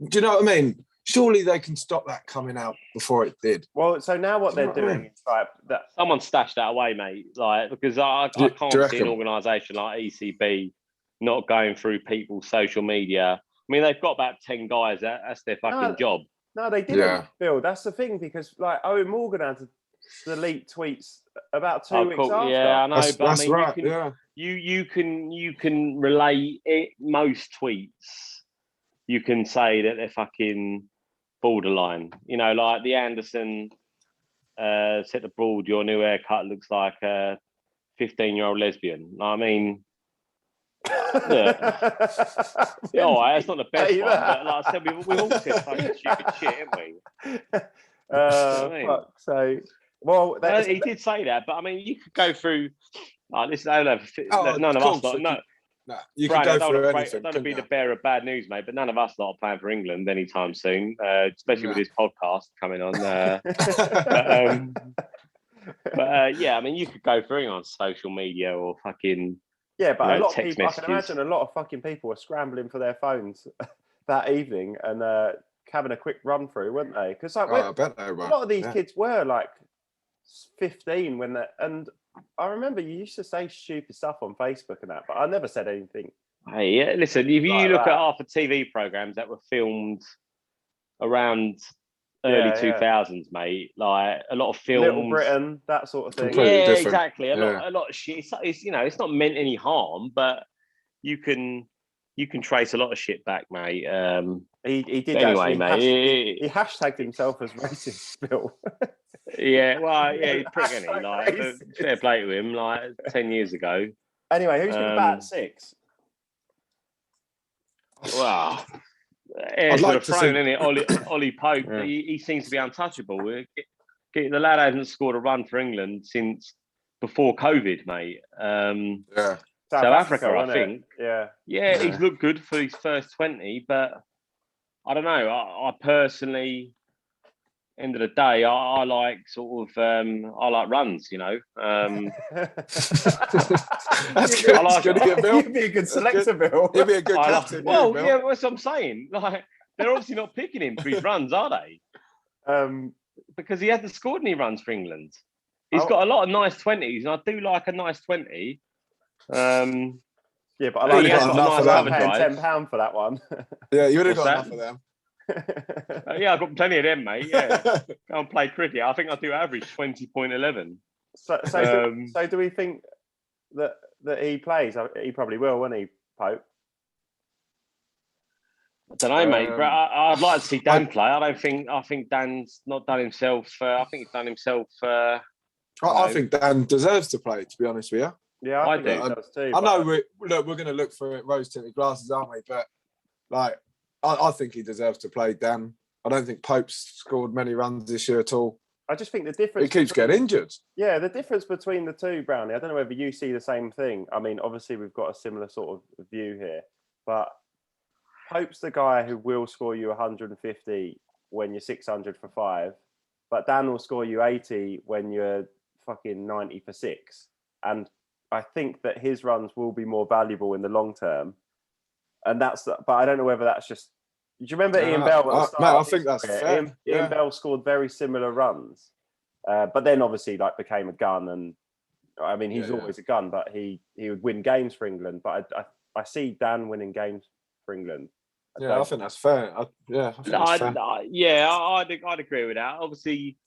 Do you know what I mean? Surely they can stop that coming out before it did. Well, so now what they're doing is like that. Someone stashed that away, mate. Like, because I can't see an organisation like ECB not going through people's social media. I mean, they've got about 10 guys. That's their fucking job. No, they didn't, Bill. That's the thing, because like Owen Morgan had to delete tweets about 2 weeks after. Yeah, I know, that's right. You can relay it, most tweets. You can say that they're fucking borderline. You know, like the Anderson set the broad, your new haircut looks like a 15-year-old lesbian. I mean, look. That's not the best one, but like I said, we've all said fucking stupid shit, haven't we? Fuck. So, well, he did say that, but I mean, you could go through. Listen, none of us. No, you can go through anything. I don't want to be the bearer of bad news, mate, but none of us are playing for England anytime soon, especially with this podcast coming on. But yeah, I mean, you could go through on social media or fucking. Yeah, but a lot of people, messages. I can imagine a lot of fucking people were scrambling for their phones that evening and having a quick run through, weren't they? Because like, I bet they were. A lot of these kids were like 15 when they, and I remember you used to say stupid stuff on Facebook and that, but I never said anything. Hey, yeah, listen, if you look at half the TV programs that were filmed around early 2000s, mate, like a lot of films, Little Britain, that sort of thing. Completely different. Exactly. A lot of shit. It's it's not meant any harm, but you can trace a lot of shit back, mate. He did anyway, actually. Mate. He hashtagged himself as racist, Bill. Yeah, well, yeah, he's prick, isn't he? Like, fair play to him. Like 10 years ago. Anyway, who's going to bat at 6? Wow. I'd like to thrown in it. Ollie Pope. He seems to be untouchable. The lad hasn't scored a run for England since before COVID, mate. South Africa, I think. Yeah, he's looked good for his first 20, but I don't know. I personally, end of the day, I like sort of I like runs, you know. That's good. You'd be a good selector, Bill. You'd be a good captain. Well, yeah, that's what I'm saying. Like, they're obviously not picking him for his runs, are they? Because he hasn't scored any runs for England. He's got a lot of nice 20s, and I do like a nice 20. Yeah, but I like paying £10 for that one. Yeah, you would have got enough of them. Yeah, I've got plenty of them, mate. Yeah, go and play cricket. I think I do average 20.11. So do we think that he plays? He probably will, won't he, Pope? I don't know, mate. But I'd like to see Dan play. I think Dan's not done himself. I think he's done himself. I think Dan deserves to play. To be honest with you. Yeah, I think he does too. I know we're going to look for rose-tinted glasses, aren't we? But like, I think he deserves to play, Dan. I don't think Pope's scored many runs this year at all. I just think the difference... He keeps getting injured. Yeah, the difference between the two, Browney, I don't know whether you see the same thing. I mean, obviously, we've got a similar sort of view here. But Pope's the guy who will score you 150 when you're 600 for 5. But Dan will score you 80 when you're fucking 90 for 6. And I think that his runs will be more valuable in the long term. And but I don't know whether that's just... Do you remember Ian Bell? I think that's fair. Ian Bell scored very similar runs, but then obviously became a gun. And I mean, he's always a gun, but he would win games for England. But I see Dan winning games for England. I think that's fair. I'd agree with that. Obviously,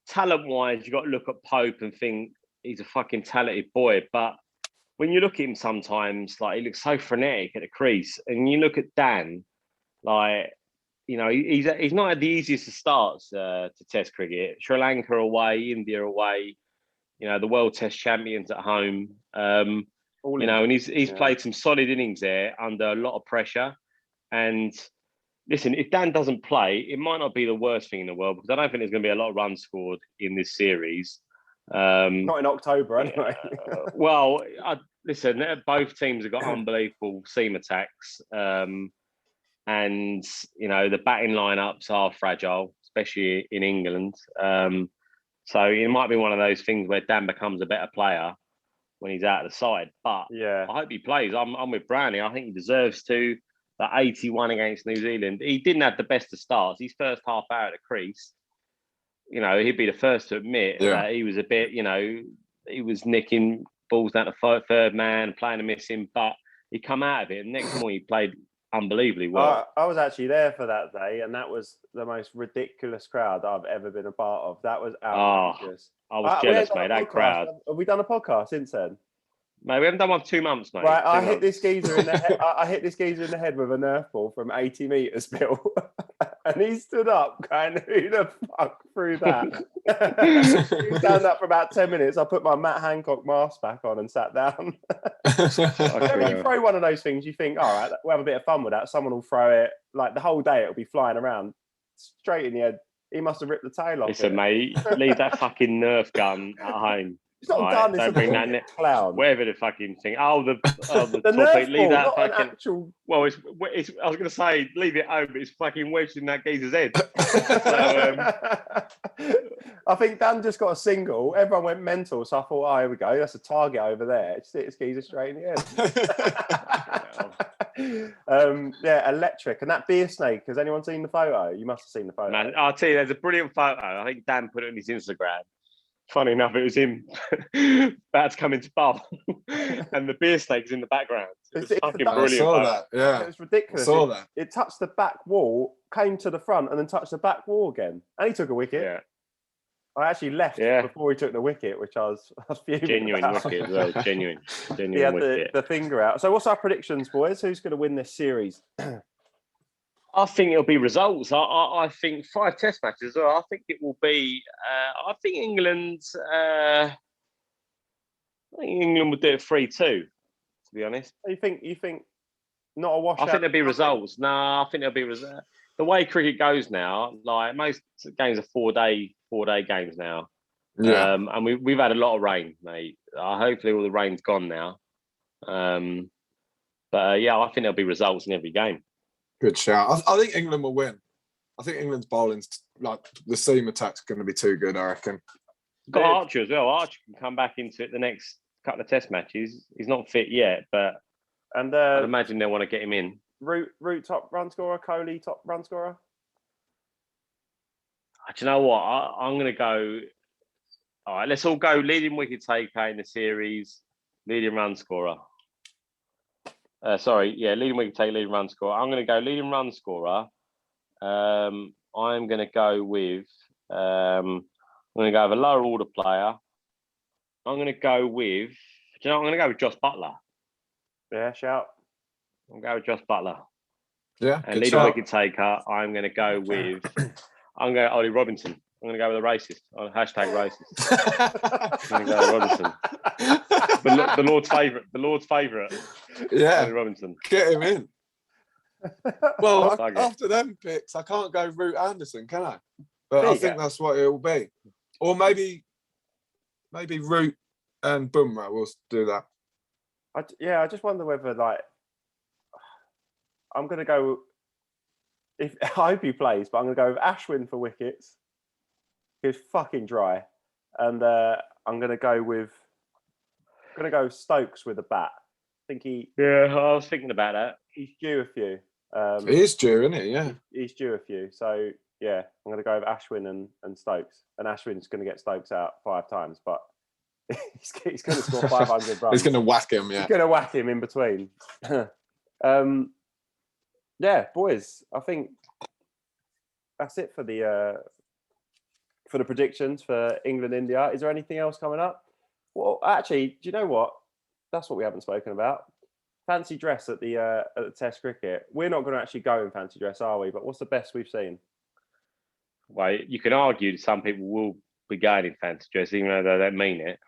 talent-wise, you've got to look at Pope and think he's a fucking talented boy, but when you look at him sometimes, like he looks so frenetic at the crease, and you look at Dan, like he's not had the easiest of starts to Test cricket. Sri Lanka away, India away, the World Test champions at home. And he's played some solid innings there under a lot of pressure. And listen, if Dan doesn't play, it might not be the worst thing in the world, because I don't think there's going to be a lot of runs scored in this series. Not in October, anyway. Listen, both teams have got unbelievable seam attacks. And the batting lineups are fragile, especially in England. So it might be one of those things where Dan becomes a better player when he's out of the side. But I hope he plays. I'm with Browney. I think he deserves to. That 81 against New Zealand, he didn't have the best of starts. His first half hour at the crease, he'd be the first to admit that he was a bit, he was nicking balls down to third man, playing and missing, but he come out of it. And next morning he played unbelievably well. I was actually there for that day, and that was the most ridiculous crowd I've ever been a part of. That was outrageous. I was jealous, mate. That crowd. Have we done a podcast since then? Mate, we haven't done one for 2 months, mate. Right, I hit this geezer in the head. I hit this geezer in the head with a Nerf ball from 80 meters, Bill, and he stood up, going, "Who the fuck threw that?" He stand up for about 10 minutes. I put my Matt Hancock mask back on and sat down. You throw one of those things, you think, "All right, we'll have a bit of fun with that." Someone will throw it. Like the whole day, it'll be flying around straight in the head. He must have ripped the tail off. Listen, mate, leave that fucking Nerf gun at home. It's not done. It's don't bring that clown. Whatever the fucking thing. The Nerf leave ball, that fucking. Actual... Well, it's. I was going to say leave it home, but it's fucking wedged in that geezer's head. I think Dan just got a single. Everyone went mental, so I thought, "Oh, here we go. That's a target over there." Just hit his geezer straight in the head. Electric. And that beer snake. Has anyone seen the photo? You must have seen the photo. Man, I'll tell you, there's a brilliant photo. I think Dan put it on his Instagram. Funny enough, it was him about to come into bubble, and the beer snake's in the background. It's fucking brilliant. I saw that. Yeah, it was ridiculous. I saw that. It touched the back wall, came to the front, and then touched the back wall again. And he took a wicket. Yeah. I actually left before he took the wicket, which I was fuming genuine about. Wicket as well. Genuine He had wicket. the finger out. So, what's our predictions, boys? Who's going to win this series? I think it'll be results. I think 5 test matches as well. I think it will be. I think England will do it 3-2. To be honest, You think not a washout? I think there'll be results. No, I think there'll be results. The way cricket goes now, like most games are 4-day games now. Yeah. And we've had a lot of rain, mate. Hopefully all the rain's gone now. I think there'll be results in every game. Good shout. I think England will win. I think England's bowling's like the seam attack's going to be too good, I reckon. Got Archer as well. Archer can come back into it the next couple of test matches. He's not fit yet, but I'd imagine they'll want to get him in. Root top run scorer, Kohli top run scorer. Do you know what? I'm going to go. All right, let's all go leading wicket taker in the series, leading run scorer. Leading wicket taker, leading run scorer. I'm going to go leading run scorer. I'm going to go with. I'm going to go with a lower order player. I'm going to go with. I'm going to go with Josh Butler. Yeah, shout. I'm going to go with Josh Butler. Yeah. And leading wicket taker, I'm going to go with. I'm going to Ollie Robinson. I'm going to go with a racist. Hashtag racist. I'm going to go with Robinson. The Lord's favourite. The Lord's favourite. Yeah. Ollie Robinson. Get him in. Well, after them picks, I can't go Root Anderson, can I? But I think that's what it will be. Or maybe Root and Bumrah will do that. I just wonder whether, like, I'm going to go. I hope he plays, but I'm going to go with Ashwin for wickets. He's fucking dry, and I'm going to go with. Stokes with a bat. I think he. Yeah, I was thinking about that. He's due a few. He is due, isn't he? Yeah. He's due a few. So yeah, I'm going to go with Ashwin and Stokes. And Ashwin's going to get Stokes out 5 times, but he's going to score 500 runs. He's going to whack him. Yeah. He's going to whack him in between. Yeah, boys. I think that's it for the predictions for England India. Is there anything else coming up? Well, actually, do you know what? That's what we haven't spoken about. Fancy dress at the Test cricket. We're not going to actually go in fancy dress, are we? But what's the best we've seen? Well, you can argue that some people will be going in fancy dress, even though they don't mean it.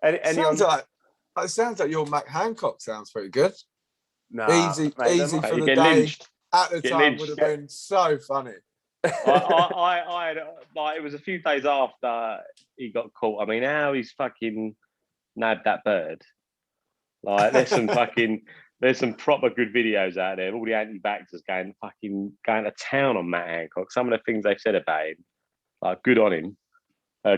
It sounds like your Mac Hancock sounds pretty good. Nah, easy mate, for You the get day. lynched. At the Get time lynched. would have been so funny. I had, like, it was a few days after he got caught. I mean, how he's fucking nabbed that bird. Like, there's some proper good videos out there. All the anti-vaxxers going to town on Matt Hancock. Some of the things they've said about him, like, good on him.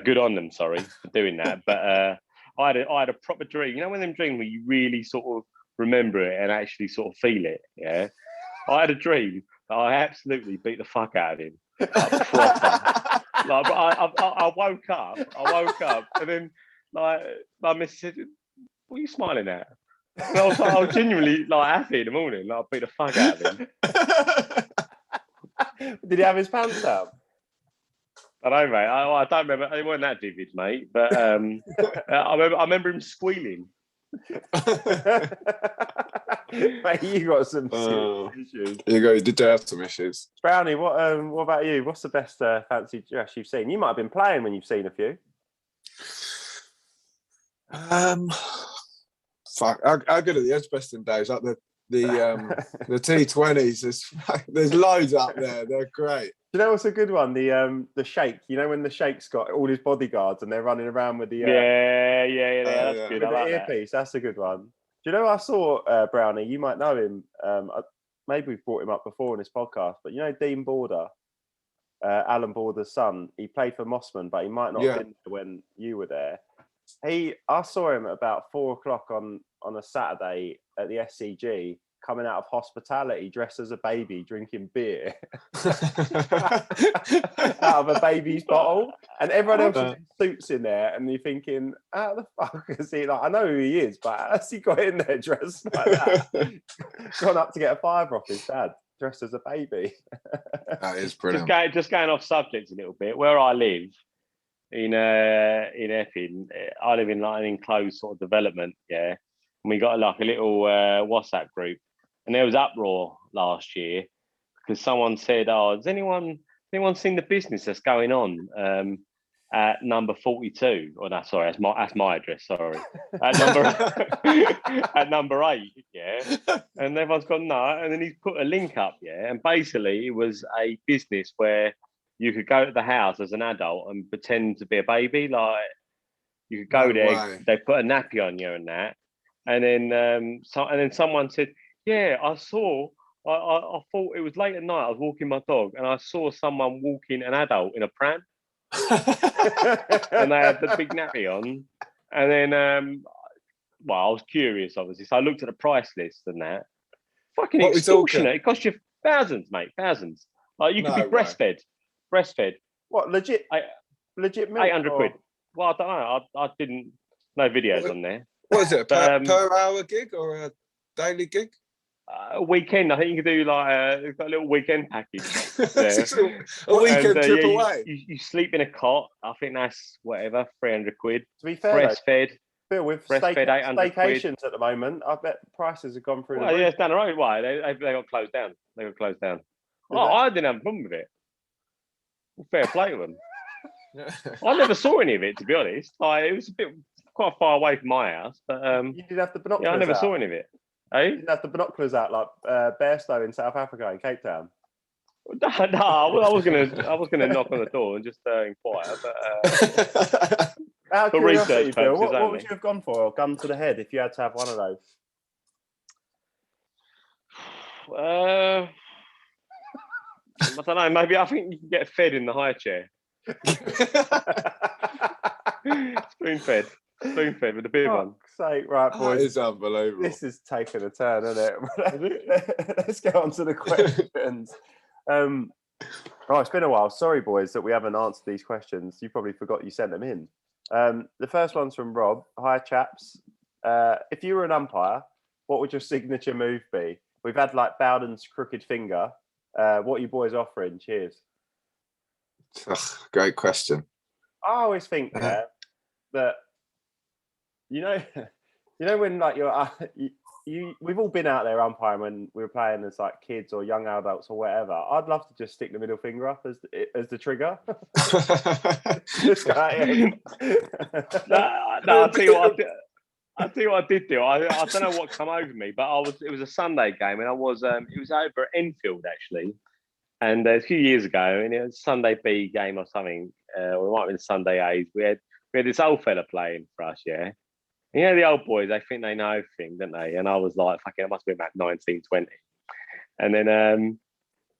Good on them, sorry, for doing that. But I had a proper dream. You know, when them dreams where you really sort of remember it and actually sort of feel it. Yeah, I had a dream that I absolutely beat the fuck out of him, like, proper. Like, I woke up, and then like my missus said, "What are you smiling at?" And I was genuinely like happy in the morning. Like, I beat the fuck out of him. Did he have his pants down? I know, mate. I don't remember. It wasn't that vivid, mate. But I remember him squealing. Mate, you got some serious issues. You did have some issues. Browney, what about you? What's the best fancy dress you've seen? You might have been playing when you've seen a few. Fuck, I good at the Edgbaston days, like the T20s. There's loads up there. They're great. Do you know what's a good one? The Sheikh. You know when the Sheikh's got all his bodyguards and they're running around with the yeah, that's good. with I like the earpiece. That's a good one. Do you know I saw Browney? You might know him. Maybe we've brought him up before in this podcast, but you know Dean Border, Alan Border's son. He played for Mossman, but he might not have been there when you were there. I saw him at about 4:00 on a Saturday at the SCG, coming out of hospitality dressed as a baby, drinking beer out of a baby's bottle, and everyone else is in suits in there, and you're thinking, how the fuck is he? Like, I know who he is, but how's he got in there dressed like that? Gone up to get a fiver off his dad, dressed as a baby. That is brilliant. Just going off subject a little bit. Where I live in Epping, I live in like an enclosed sort of development, yeah. And we got like a little WhatsApp group, and there was uproar last year because someone said, "Oh, has anyone seen the business that's going on at number 42?" Or no, sorry, that's my address. Sorry, at number 8, yeah. And everyone's gone no, and then he's put a link up, yeah. And basically, it was a business where you could go to the house as an adult and pretend to be a baby. Like, you could go there, they put a nappy on you and that. And then someone said, "Yeah, I thought it was late at night. I was walking my dog, and I saw someone walking an adult in a pram, and they had the big nappy on." And then, I was curious, obviously, so I looked at the price list and that. Fucking extortionate! It cost you thousands, mate, thousands. Like, you could be breastfed. What, legit milk? 800 quid. Well, I don't know. I didn't. No videos on there. What is it? Per hour gig or a daily gig? A weekend. I think you could do like it's got a little weekend package. A weekend trip away. You sleep in a cot. I think that's whatever, 300 quid. To be fair, breastfed. Bill, with staycations quid at the moment, I bet prices have gone through. Yeah, it's down the road. Why? They got closed down. I didn't have a problem with it. Fair play to them. I never saw any of it, to be honest. It was quite far away from my house, but you did have the binoculars. Yeah, I never saw any of it. You didn't have the binoculars out like Bairstow in South Africa, in Cape Town. No, I was gonna knock on the door and just inquire, but out of curiosity, Bill, what only. would you have gone for? Or gun to the head if you had to have one of those? I don't know. Maybe I think you can get fed in the high chair. Spoon fed with the big one. Sake, right, boys. That is unbelievable. This is taking a turn, isn't it? Let's get on to the questions. Right, it's been a while. Sorry, boys, that we haven't answered these questions. You probably forgot you sent them in. The first one's from Rob. Hi, chaps. If you were an umpire, what would your signature move be? We've had like Bowden's crooked finger. What are you boys offering? Cheers. Great question. I always think that you know when like we've all been out there umpiring when we were playing as like kids or young adults or whatever. I'd love to just stick the middle finger up as the trigger. Just go, I'll tell you what I did do. I don't know what come over me, but it was a Sunday game, and it was over at Enfield actually, and a few years ago, and it was a Sunday B game or something, or it might have been Sunday A's. We had this old fella playing for us, yeah. And, the old boys, they think they know everything, don't they? And I was like, fucking, it must have been about 19, 20. And then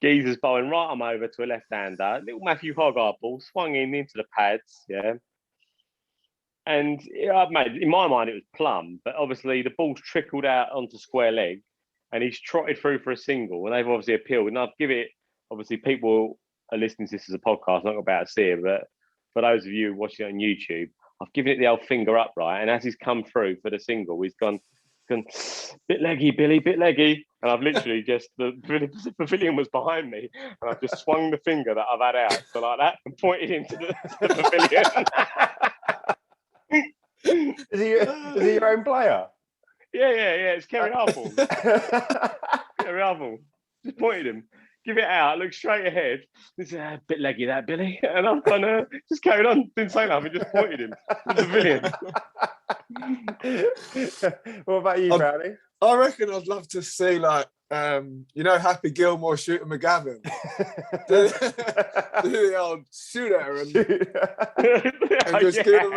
geezer's bowling right arm over to a left-hander, little Matthew Hogarth ball, swung into the pads, yeah. And mate, in my mind, it was plumb, but obviously the ball's trickled out onto square leg, and he's trotted through for a single, and they've obviously appealed. And I've given it, obviously, people are listening to this as a podcast, not about to see it, but for those of you watching it on YouTube, I've given it the old finger up, right? And as he's come through for the single, he's gone bit leggy, Billy, bit leggy. And I've literally just, the pavilion was behind me, and I've just swung the finger that I've had out, so like that, and pointed into the pavilion. Is he your own player? Yeah. It's Kerry Harple. Kerry Harple. Just pointed him. Give it out. Look straight ahead. It's a bit leggy, that Billy. And I've done just carried on. Didn't say nothing. Just pointed him. The pavilion. What about you, Browney? I reckon I'd love to see Happy Gilmore shooting McGavin. do the old shooter and just give him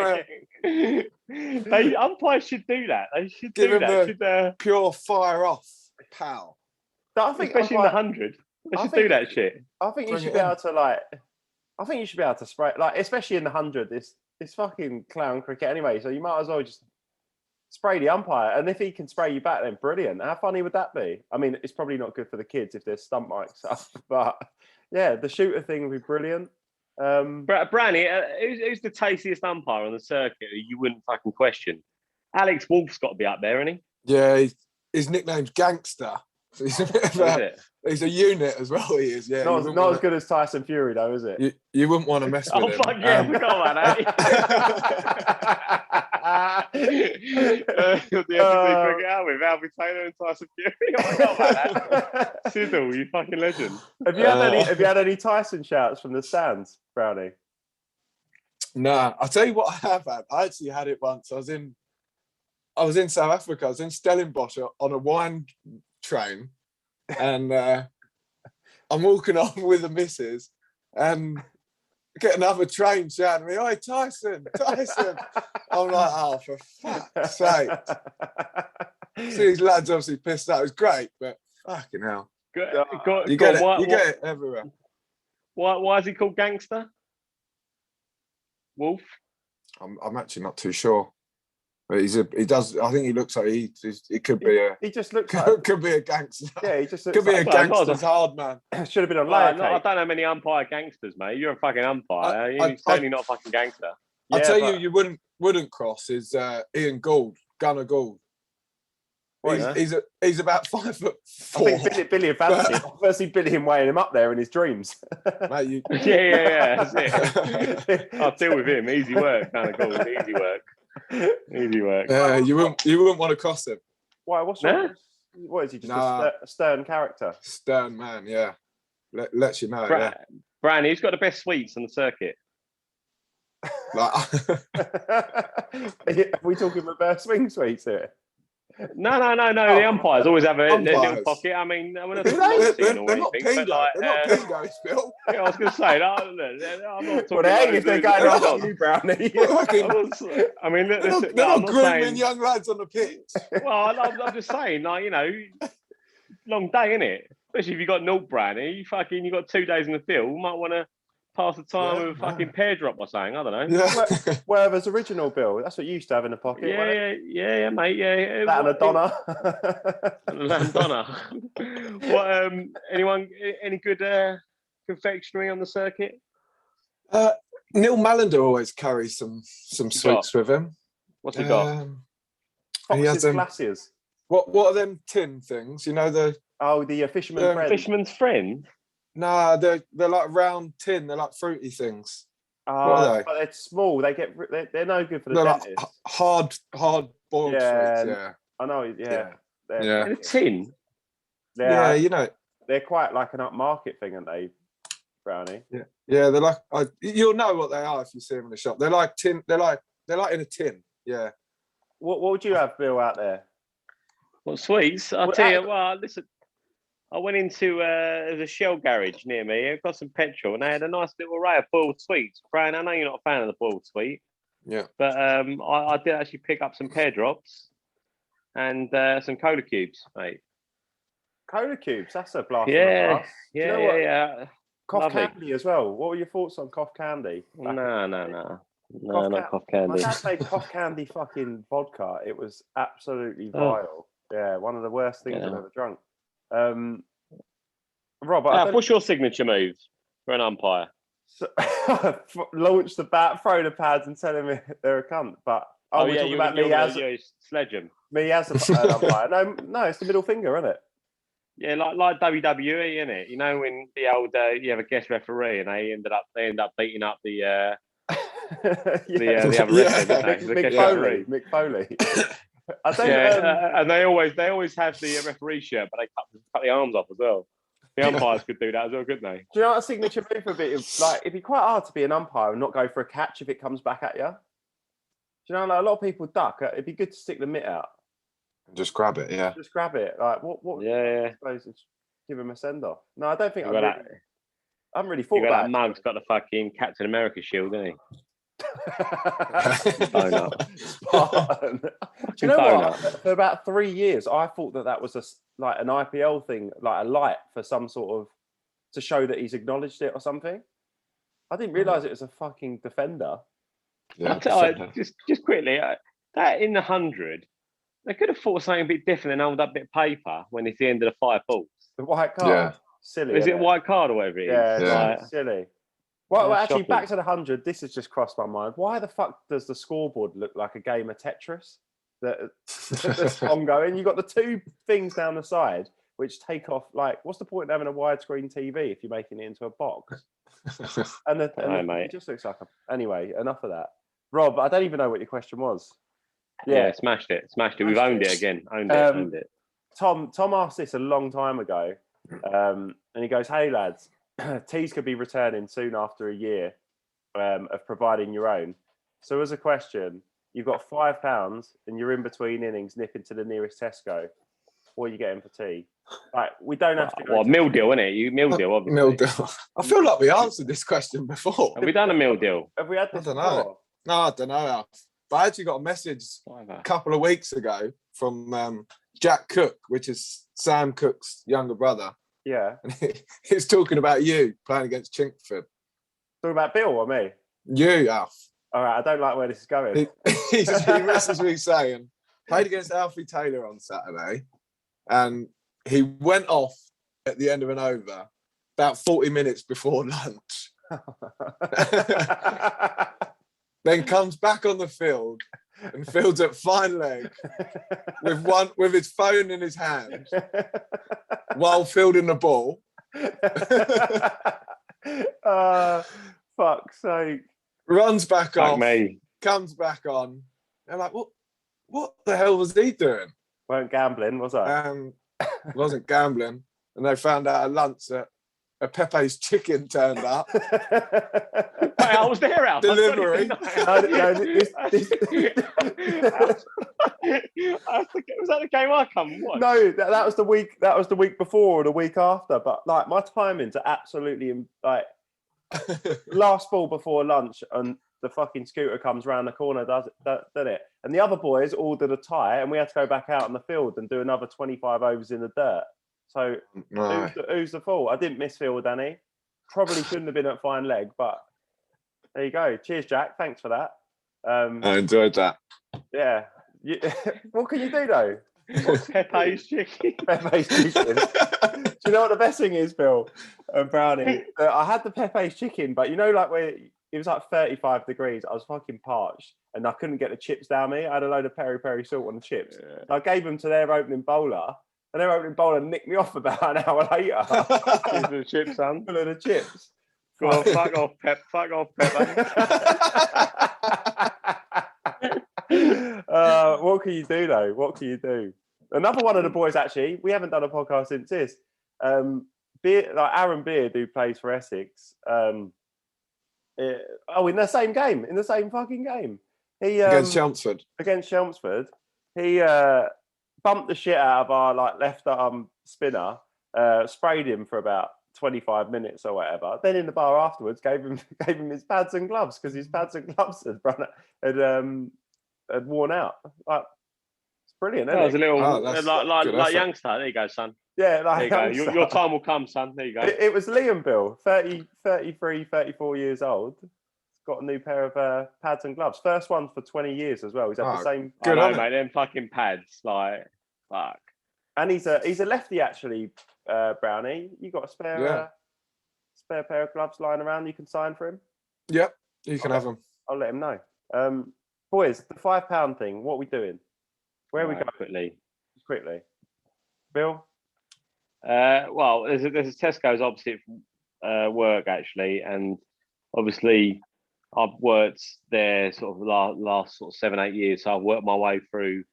umpires should do that. They should give do him that. Pure fire off, pal. I think, especially in the 100. They should do that shit. I think you should be able to spray, like, especially in the 100. This fucking clown cricket anyway. So you might as well just spray the umpire, and if he can spray you back, then brilliant. How funny would that be? I mean, it's probably not good for the kids if there's stump mics up, but yeah, the shooter thing would be brilliant. Browney, who's the tastiest umpire on the circuit who you wouldn't fucking question? Alex Wolf's got to be up there, isn't he? Yeah, his nickname's Gangster. So he's a bit of he's a unit as well. He is, yeah. Not as good as Tyson Fury, though, is it? You wouldn't want to mess with him. Oh fuck yeah, we got that. The cricket out with Alfie Taylor and Tyson Fury. I forgot about that. Sizzle, you fucking legend. Have you had any Tyson shouts from the stands, Browney? Nah, I'll tell you what I have had. I actually had it once. I was in South Africa. I was in Stellenbosch on a wine train, and I'm walking on with the missus, and get another train shouting at me, "Oi, Tyson! I'm like, oh, for fuck's sake. See, these lads obviously pissed out. It was great, but fucking hell. You get it everywhere. Why is he called Gangster? Wolf? I'm actually not too sure. But he does. I think he looks like he could be a. He just looks like could be a gangster. Yeah, he just could be a gangster's hard man. Should have been on layer cake. I don't know many umpire gangsters, mate. You're a fucking umpire. You're certainly not a fucking gangster. I'll tell you wouldn't cross is Ian Gould, Gunnar Gould. He's about 5'4". I think Billy fancied. Firstly, Billy him weighing him up there in his dreams. Mate, yeah, that's it. I'll deal with him. Easy work, Gunnar Gould. Easy work. Easy work. Yeah, you wouldn't want to cross him. Why? What is he? Just a stern character? Stern man, yeah. Lets you know. Browney, who's got the best sweets on the circuit? Are we talking about swing sweets here? No. The umpires always have a little pocket. I mean, they're not pedo. They're not pedos, Bill. Yeah, I was going to say that. I'm not talking about if they're going on you, Brownie. I mean, they're not grooming young lads on the pitch. Well, I'm just saying, like, long day, innit? Especially if you got North Brownie, you got 2 days in the field. You might want to pass the time with a fucking pear drop or something. I don't know. Yeah. Wherever's original, Bill. That's what you used to have in the pocket. Yeah, mate. Yeah. That and a Donna. What? Anyone? Any good confectionery on the circuit? Neil Mallender always carries some sweets with him. What's he got? He has glaciers. What are them tin things? You know the fisherman's friend. Fisherman's friend. Nah, they're like round tin. They're like fruity things. What are they? But they're small. They're no good for the They're like dentist. hard boiled Yeah, sweets. Yeah, I know. Yeah, yeah. In a tin. Yeah, you know. they're quite like an upmarket thing, aren't they, Brownie? Yeah. They're like you'll know what they are if you see them in the shop. They're like tin. They're like in a tin. Yeah. What would you have, Bill, out there? What sweets? I'll tell you. Well, listen. I went into there's a Shell garage near me. I got some petrol, and they had a nice little array of boiled sweets. Brian, I know you're not a fan of the boiled sweet, Yeah. but I did actually pick up some pear drops and some cola cubes, mate. Cola cubes. That's a blast. Yeah, Do you know what? yeah. Cough Lovely. candy as well. What were your thoughts on cough candy? No, not cough My candy. dad made cough candy fucking vodka. It was absolutely Oh. vile. Yeah, one of the worst things I've Yeah. ever drunk. Rob, What's your signature move for an umpire? Launch the bat, throw the pads, and tell him they're a cunt. But we're talking about me as sledge him. me as an umpire. No, it's the middle finger, isn't it? Yeah, like WWE, isn't it? You know when the old you have a guest referee and they end up beating up the the other wrestler, didn't they? Mick Foley. I don't. And they always have the referee shirt, but they cut the arms off as well. The umpires could do that as well, couldn't they? Do you know what a signature move for a bit? Like, it'd be quite hard to be an umpire and not go for a catch if it comes back at you. Do you know, like, a lot of people duck. It'd be good to stick the mitt out. Just grab it, yeah. Just grab it. Like, what? Yeah. I suppose it's give him a send off. No, I don't think I haven't really thought you got about that it. mug's got the fucking Captain America shield, doesn't he? Spartan. Do you know what? For about 3 years, I thought that was like an IPL thing, like a light for some sort of to show that he's acknowledged it or something. I didn't realise it was a fucking defender. Yeah. Just quickly, that in the 100, they could have thought something a bit different than hold that bit of paper when it's the end of the 5 balls. The white card. Yeah. Silly. Is it a white card or whatever it is? Yeah, it's silly. Well, actually, shocking. back to the 100. This has just crossed my mind. Why the fuck does the scoreboard look like a game of Tetris? That's ongoing. You've got the 2 things down the side which take off. Like, what's the point of having a widescreen TV if you're making it into a box? And it just looks like anyway. Enough of that, Rob. I don't even know what your question was. Yeah, smashed it. We've owned it again. Owned it. Tom asked this a long time ago, and he goes, "Hey lads, teas could be returning soon after a year of providing your own. So as a question, you've got £5 and you're in between innings, nipping to the nearest Tesco. What are you getting for tea? Like, we don't have to go. Well, meal deal, isn't it? You meal deal, obviously. Meal deal. I feel like we answered this question before. Have we done a meal deal? Have we had this? I don't know. No, I don't know. But I actually got a message a couple of weeks ago from Jack Cook, which is Sam Cook's younger brother. Yeah. And he's talking about you playing against Chinkford. Talking about Bill or me? You, Alf. All right, I don't like where this is going. He messaged me saying, played against Alfie Taylor on Saturday, and he went off at the end of an over about 40 minutes before lunch. Then comes back on the field and fields at fine leg with his phone in his hand while fielding the ball. Fuck's sake. Runs back off, me. Comes back on. They're like, what the hell was he doing? Weren't gambling, was I? Wasn't gambling. And they found out at lunch that a Pepe's chicken turned up. Wait, I was there, Al. Delivery. Was that the game I come and watched? No, that was the week. That was the week before or the week after. But like, my timings are absolutely like last ball before lunch, and the fucking scooter comes round the corner, does it? And the other boys ordered a tie, and we had to go back out on the field and do another 25 overs in the dirt. So who's the fault? I didn't miss field, Danny. Probably shouldn't have been at fine leg, but there you go. Cheers, Jack. Thanks for that. I enjoyed that. Yeah. What can you do though? Pepe's chicken. Pepe's chicken. Do you know what the best thing is, Bill and Brownie? I had the Pepe's chicken, but you know, like where it was like 35 degrees, I was fucking parched and I couldn't get the chips down me. I had a load of peri-peri salt on the chips. Yeah. I gave them to their opening bowler and their opening bowler nicked me off about an hour later. Here's the chips, son. Full of the chips. Go on, fuck off, Pep. Fuck off, Pep. What can you do though? What can you do? Another one of the boys, actually, we haven't done a podcast since this. Beard, like Aaron Beard, who plays for Essex. In the same game, in the same fucking game. He Against Chelmsford. Against Chelmsford, he bumped the shit out of our like left arm spinner, sprayed him for about 25 minutes or whatever. Then in the bar afterwards, gave him his pads and gloves because his pads and gloves had worn out. Like, it's brilliant. That was a little like youngster. There you go, son. Yeah, like there you go. Your time will come, son. There you go. It was Liam Bill, 30, 33, 34 years old. He's got a new pair of pads and gloves. First one for 20 years as well. He's had the same. Good on mate. Them fucking pads, like fuck. And he's a lefty actually, Browney. You got a spare pair of gloves lying around you can sign for him? Yep, you can have them. I'll let him know. Boys, the £5 thing, what are we doing? Where are we going? Quickly. Bill? Well, there's a Tesco's opposite work actually, and obviously I've worked there sort of last sort of 7-8 years, so I've worked my way through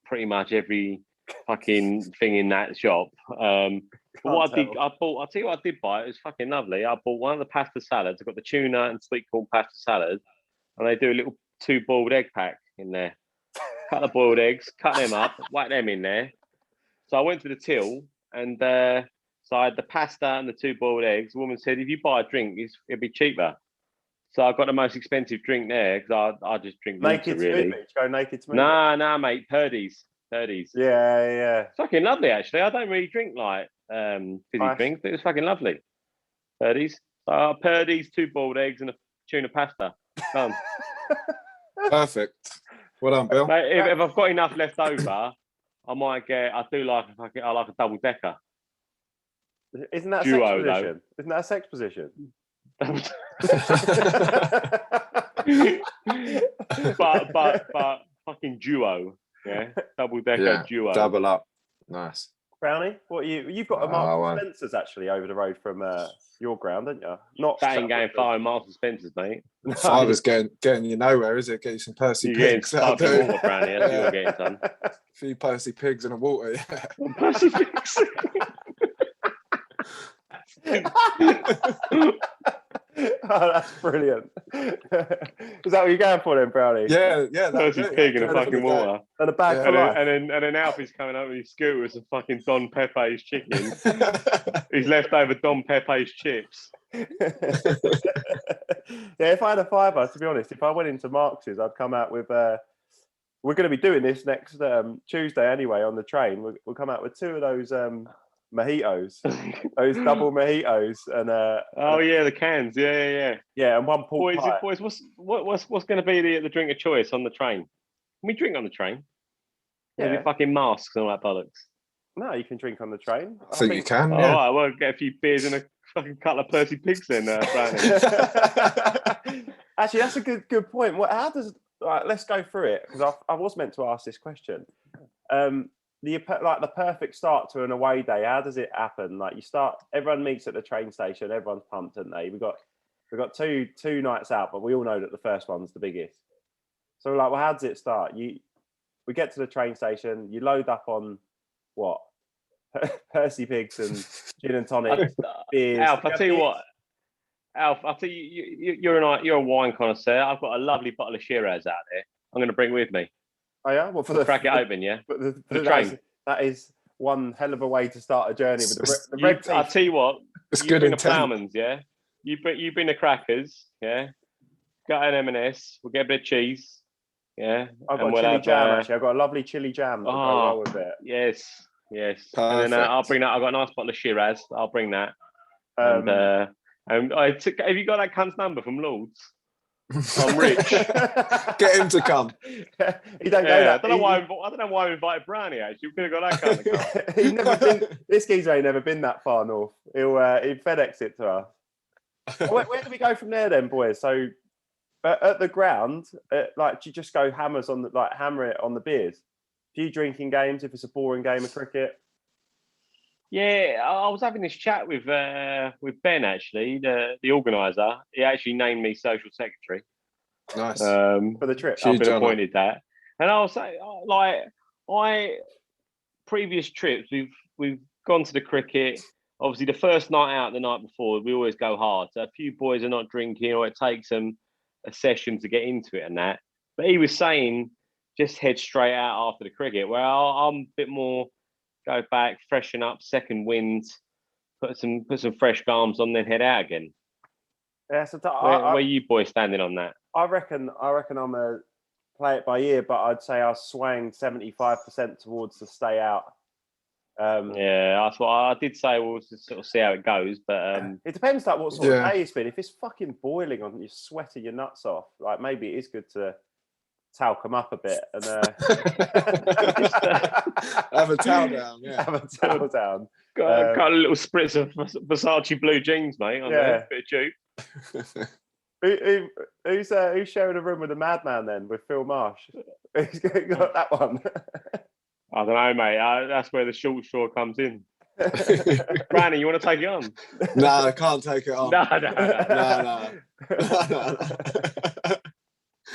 pretty much every fucking thing in that shop. What I did, I'll tell you what I did buy. It was fucking lovely. I bought one of the pasta salads. I got the tuna and sweet corn pasta salad, and they do a little 2 boiled egg pack in there. Cut the boiled eggs, cut them up, whack them in there. So I went to the till, and so I had the pasta and the 2 boiled eggs. The woman said, if you buy a drink, it'll be cheaper. So I got the most expensive drink there because I just drink water, really. Go naked smoothie. Nah, mate, Purdy's. Yeah. It's fucking lovely, actually. I don't really drink like fizzy drinks, but it's fucking lovely. Purdy's. Purdy's, 2 boiled eggs and a tuna pasta. Done. Perfect. Well done, Bill. Mate, if I've got enough left over, I might get. I like a double decker. Isn't that Duo, a sex position? Isn't that a sex position? but fucking duo, yeah, double decker duo, double up, nice. Brownie, what are you? You've got a Marks and Spencer's actually over the road from your ground, haven't you? Not that ain't going far in Marks and Spencer's, mate. Fiver's getting you nowhere, is it? Get you some Percy pigs. You're getting water, Brownie. That's what you're getting, son. A few Percy pigs in the water. Yeah. Percy pigs. Oh, that's brilliant. Is that what you're going for then, Brownie? Yeah. Percy pig in the fucking water. And a bag for life. And then Alfie's coming up with his scooter with some fucking Don Pepe's chicken. He's left over Don Pepe's chips. Yeah, if I had a £5, to be honest, if I went into Marx's, I'd come out with we're going to be doing this next Tuesday anyway on the train. We'll come out with 2 of those mojitos, those double mojitos, and the cans, yeah, and 1 pork pie. Boys, what's going to be the drink of choice on the train? Can we drink on the train? Yeah, with fucking masks and all that bollocks. No, you can drink on the train. I think you can. All right, well, get a few beers and a fucking couple of Percy pigs then, Brownie. Actually, that's a good point. How does let's go through it because I was meant to ask this question. The perfect start to an away day, how does it happen? Like you start, everyone meets at the train station, everyone's pumped, aren't they? We've got two nights out, but we all know that the first one's the biggest. So like, well, how does it start? We get to the train station, you load up on what? Percy pigs and gin and tonic, beers. Alf, I'll tell you what. Alf, I'll tell you, you're a wine connoisseur. I've got a lovely bottle of Shiraz out there. I'm going to bring with me. Oh yeah, well, crack it open, yeah. But the train. That is one hell of a way to start a journey with the red tea. I'll tell you what. It's you good bring intent. the ploughmans, yeah. You bring the crackers, yeah. Got an M&S. We'll get a bit of cheese, yeah. I've got chili jam actually. I've got a lovely chili jam. That go well with it. Yes. Perfect. And then I'll bring that. I've got a nice bottle of Shiraz. I'll bring that. And have you got that cunt's number from Lords? I'm rich. Get him to come. He don't go that. I don't know why I invited Browney. Actually, we could have got that cunt. He's never been. This geezer ain't never been that far north. He'll FedEx it to us. Where do we go from there then, boys? So at the ground, do you just go hammer it on the beers? Few drinking games if it's a boring game of cricket. Yeah, I was having this chat with Ben actually, the organizer. He actually named me social secretary. Nice. For the trip. I've Huge been honour. appointed that, and I was saying, like, previous trips we've gone to the cricket. Obviously, the first night out, the night before, we always go hard. So a few boys are not drinking, or it takes them a session to get into it and that. But he was saying just head straight out after the cricket. Where I'm a bit more go back, freshen up, second wind, put some fresh garms on, then head out again. Yeah, so Where you boys standing on that? I reckon I'm a play it by ear, but I'd say I swang 75% towards the stay out. Yeah, that's what I did say. We'll just sort of see how it goes, but it depends like what sort of Yeah. day it's been. If it's fucking boiling on, you're sweating your nuts off. Like maybe it is good to talc them up a bit and Have a towel down. Yeah. have a towel down. got a little spritz of Versace blue jeans, mate. On there, bit of juke. Who's sharing a room with the madman then with Phil Marsh? Who's got that one? I don't know, mate. That's where the short straw comes in. Browney, you want to take it on? No, I can't take it on.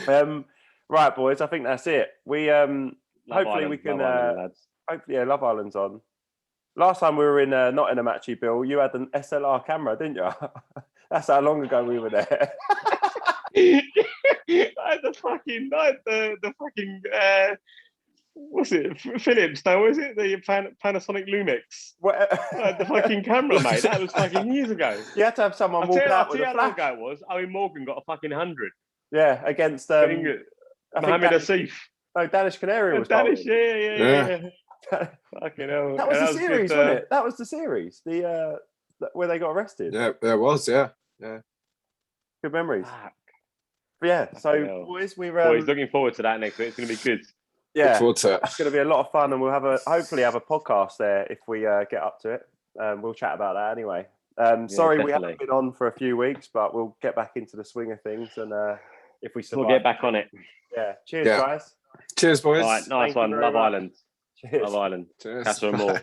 No. Right, boys. I think that's it. We hopefully we can. Hopefully, Love Island's on. Last time we were in Nottingham, actually, Bill, you had an SLR camera, didn't you? That's how long ago we were there. I had the fucking what's it? Philips? No, was it the Panasonic Lumix? The fucking camera, mate. That was fucking years ago. You had to have someone walk out with a flash. How long ago it was? Owen Morgan got a fucking 100. Yeah, against Mohammed Asif. No, Danish Canary was Danish. Yeah. Fucking hell. That was the series, wasn't it? That was the series. The where they got arrested. Yeah, there was. Yeah. Good memories. Fuck. But yeah, so boys, boys, looking forward to that next week. It's going to be good. Yeah, look forward to it. It's going to be a lot of fun, and we'll hopefully have a podcast there if we get up to it. We'll chat about that anyway. Sorry, we haven't been on for a few weeks, but we'll get back into the swing of things, and if we survive, we'll get back on it. Yeah. Cheers, guys. Cheers, boys. All right, nice one. Love Island. Cheers. Love Island. Cheers. Castle and more.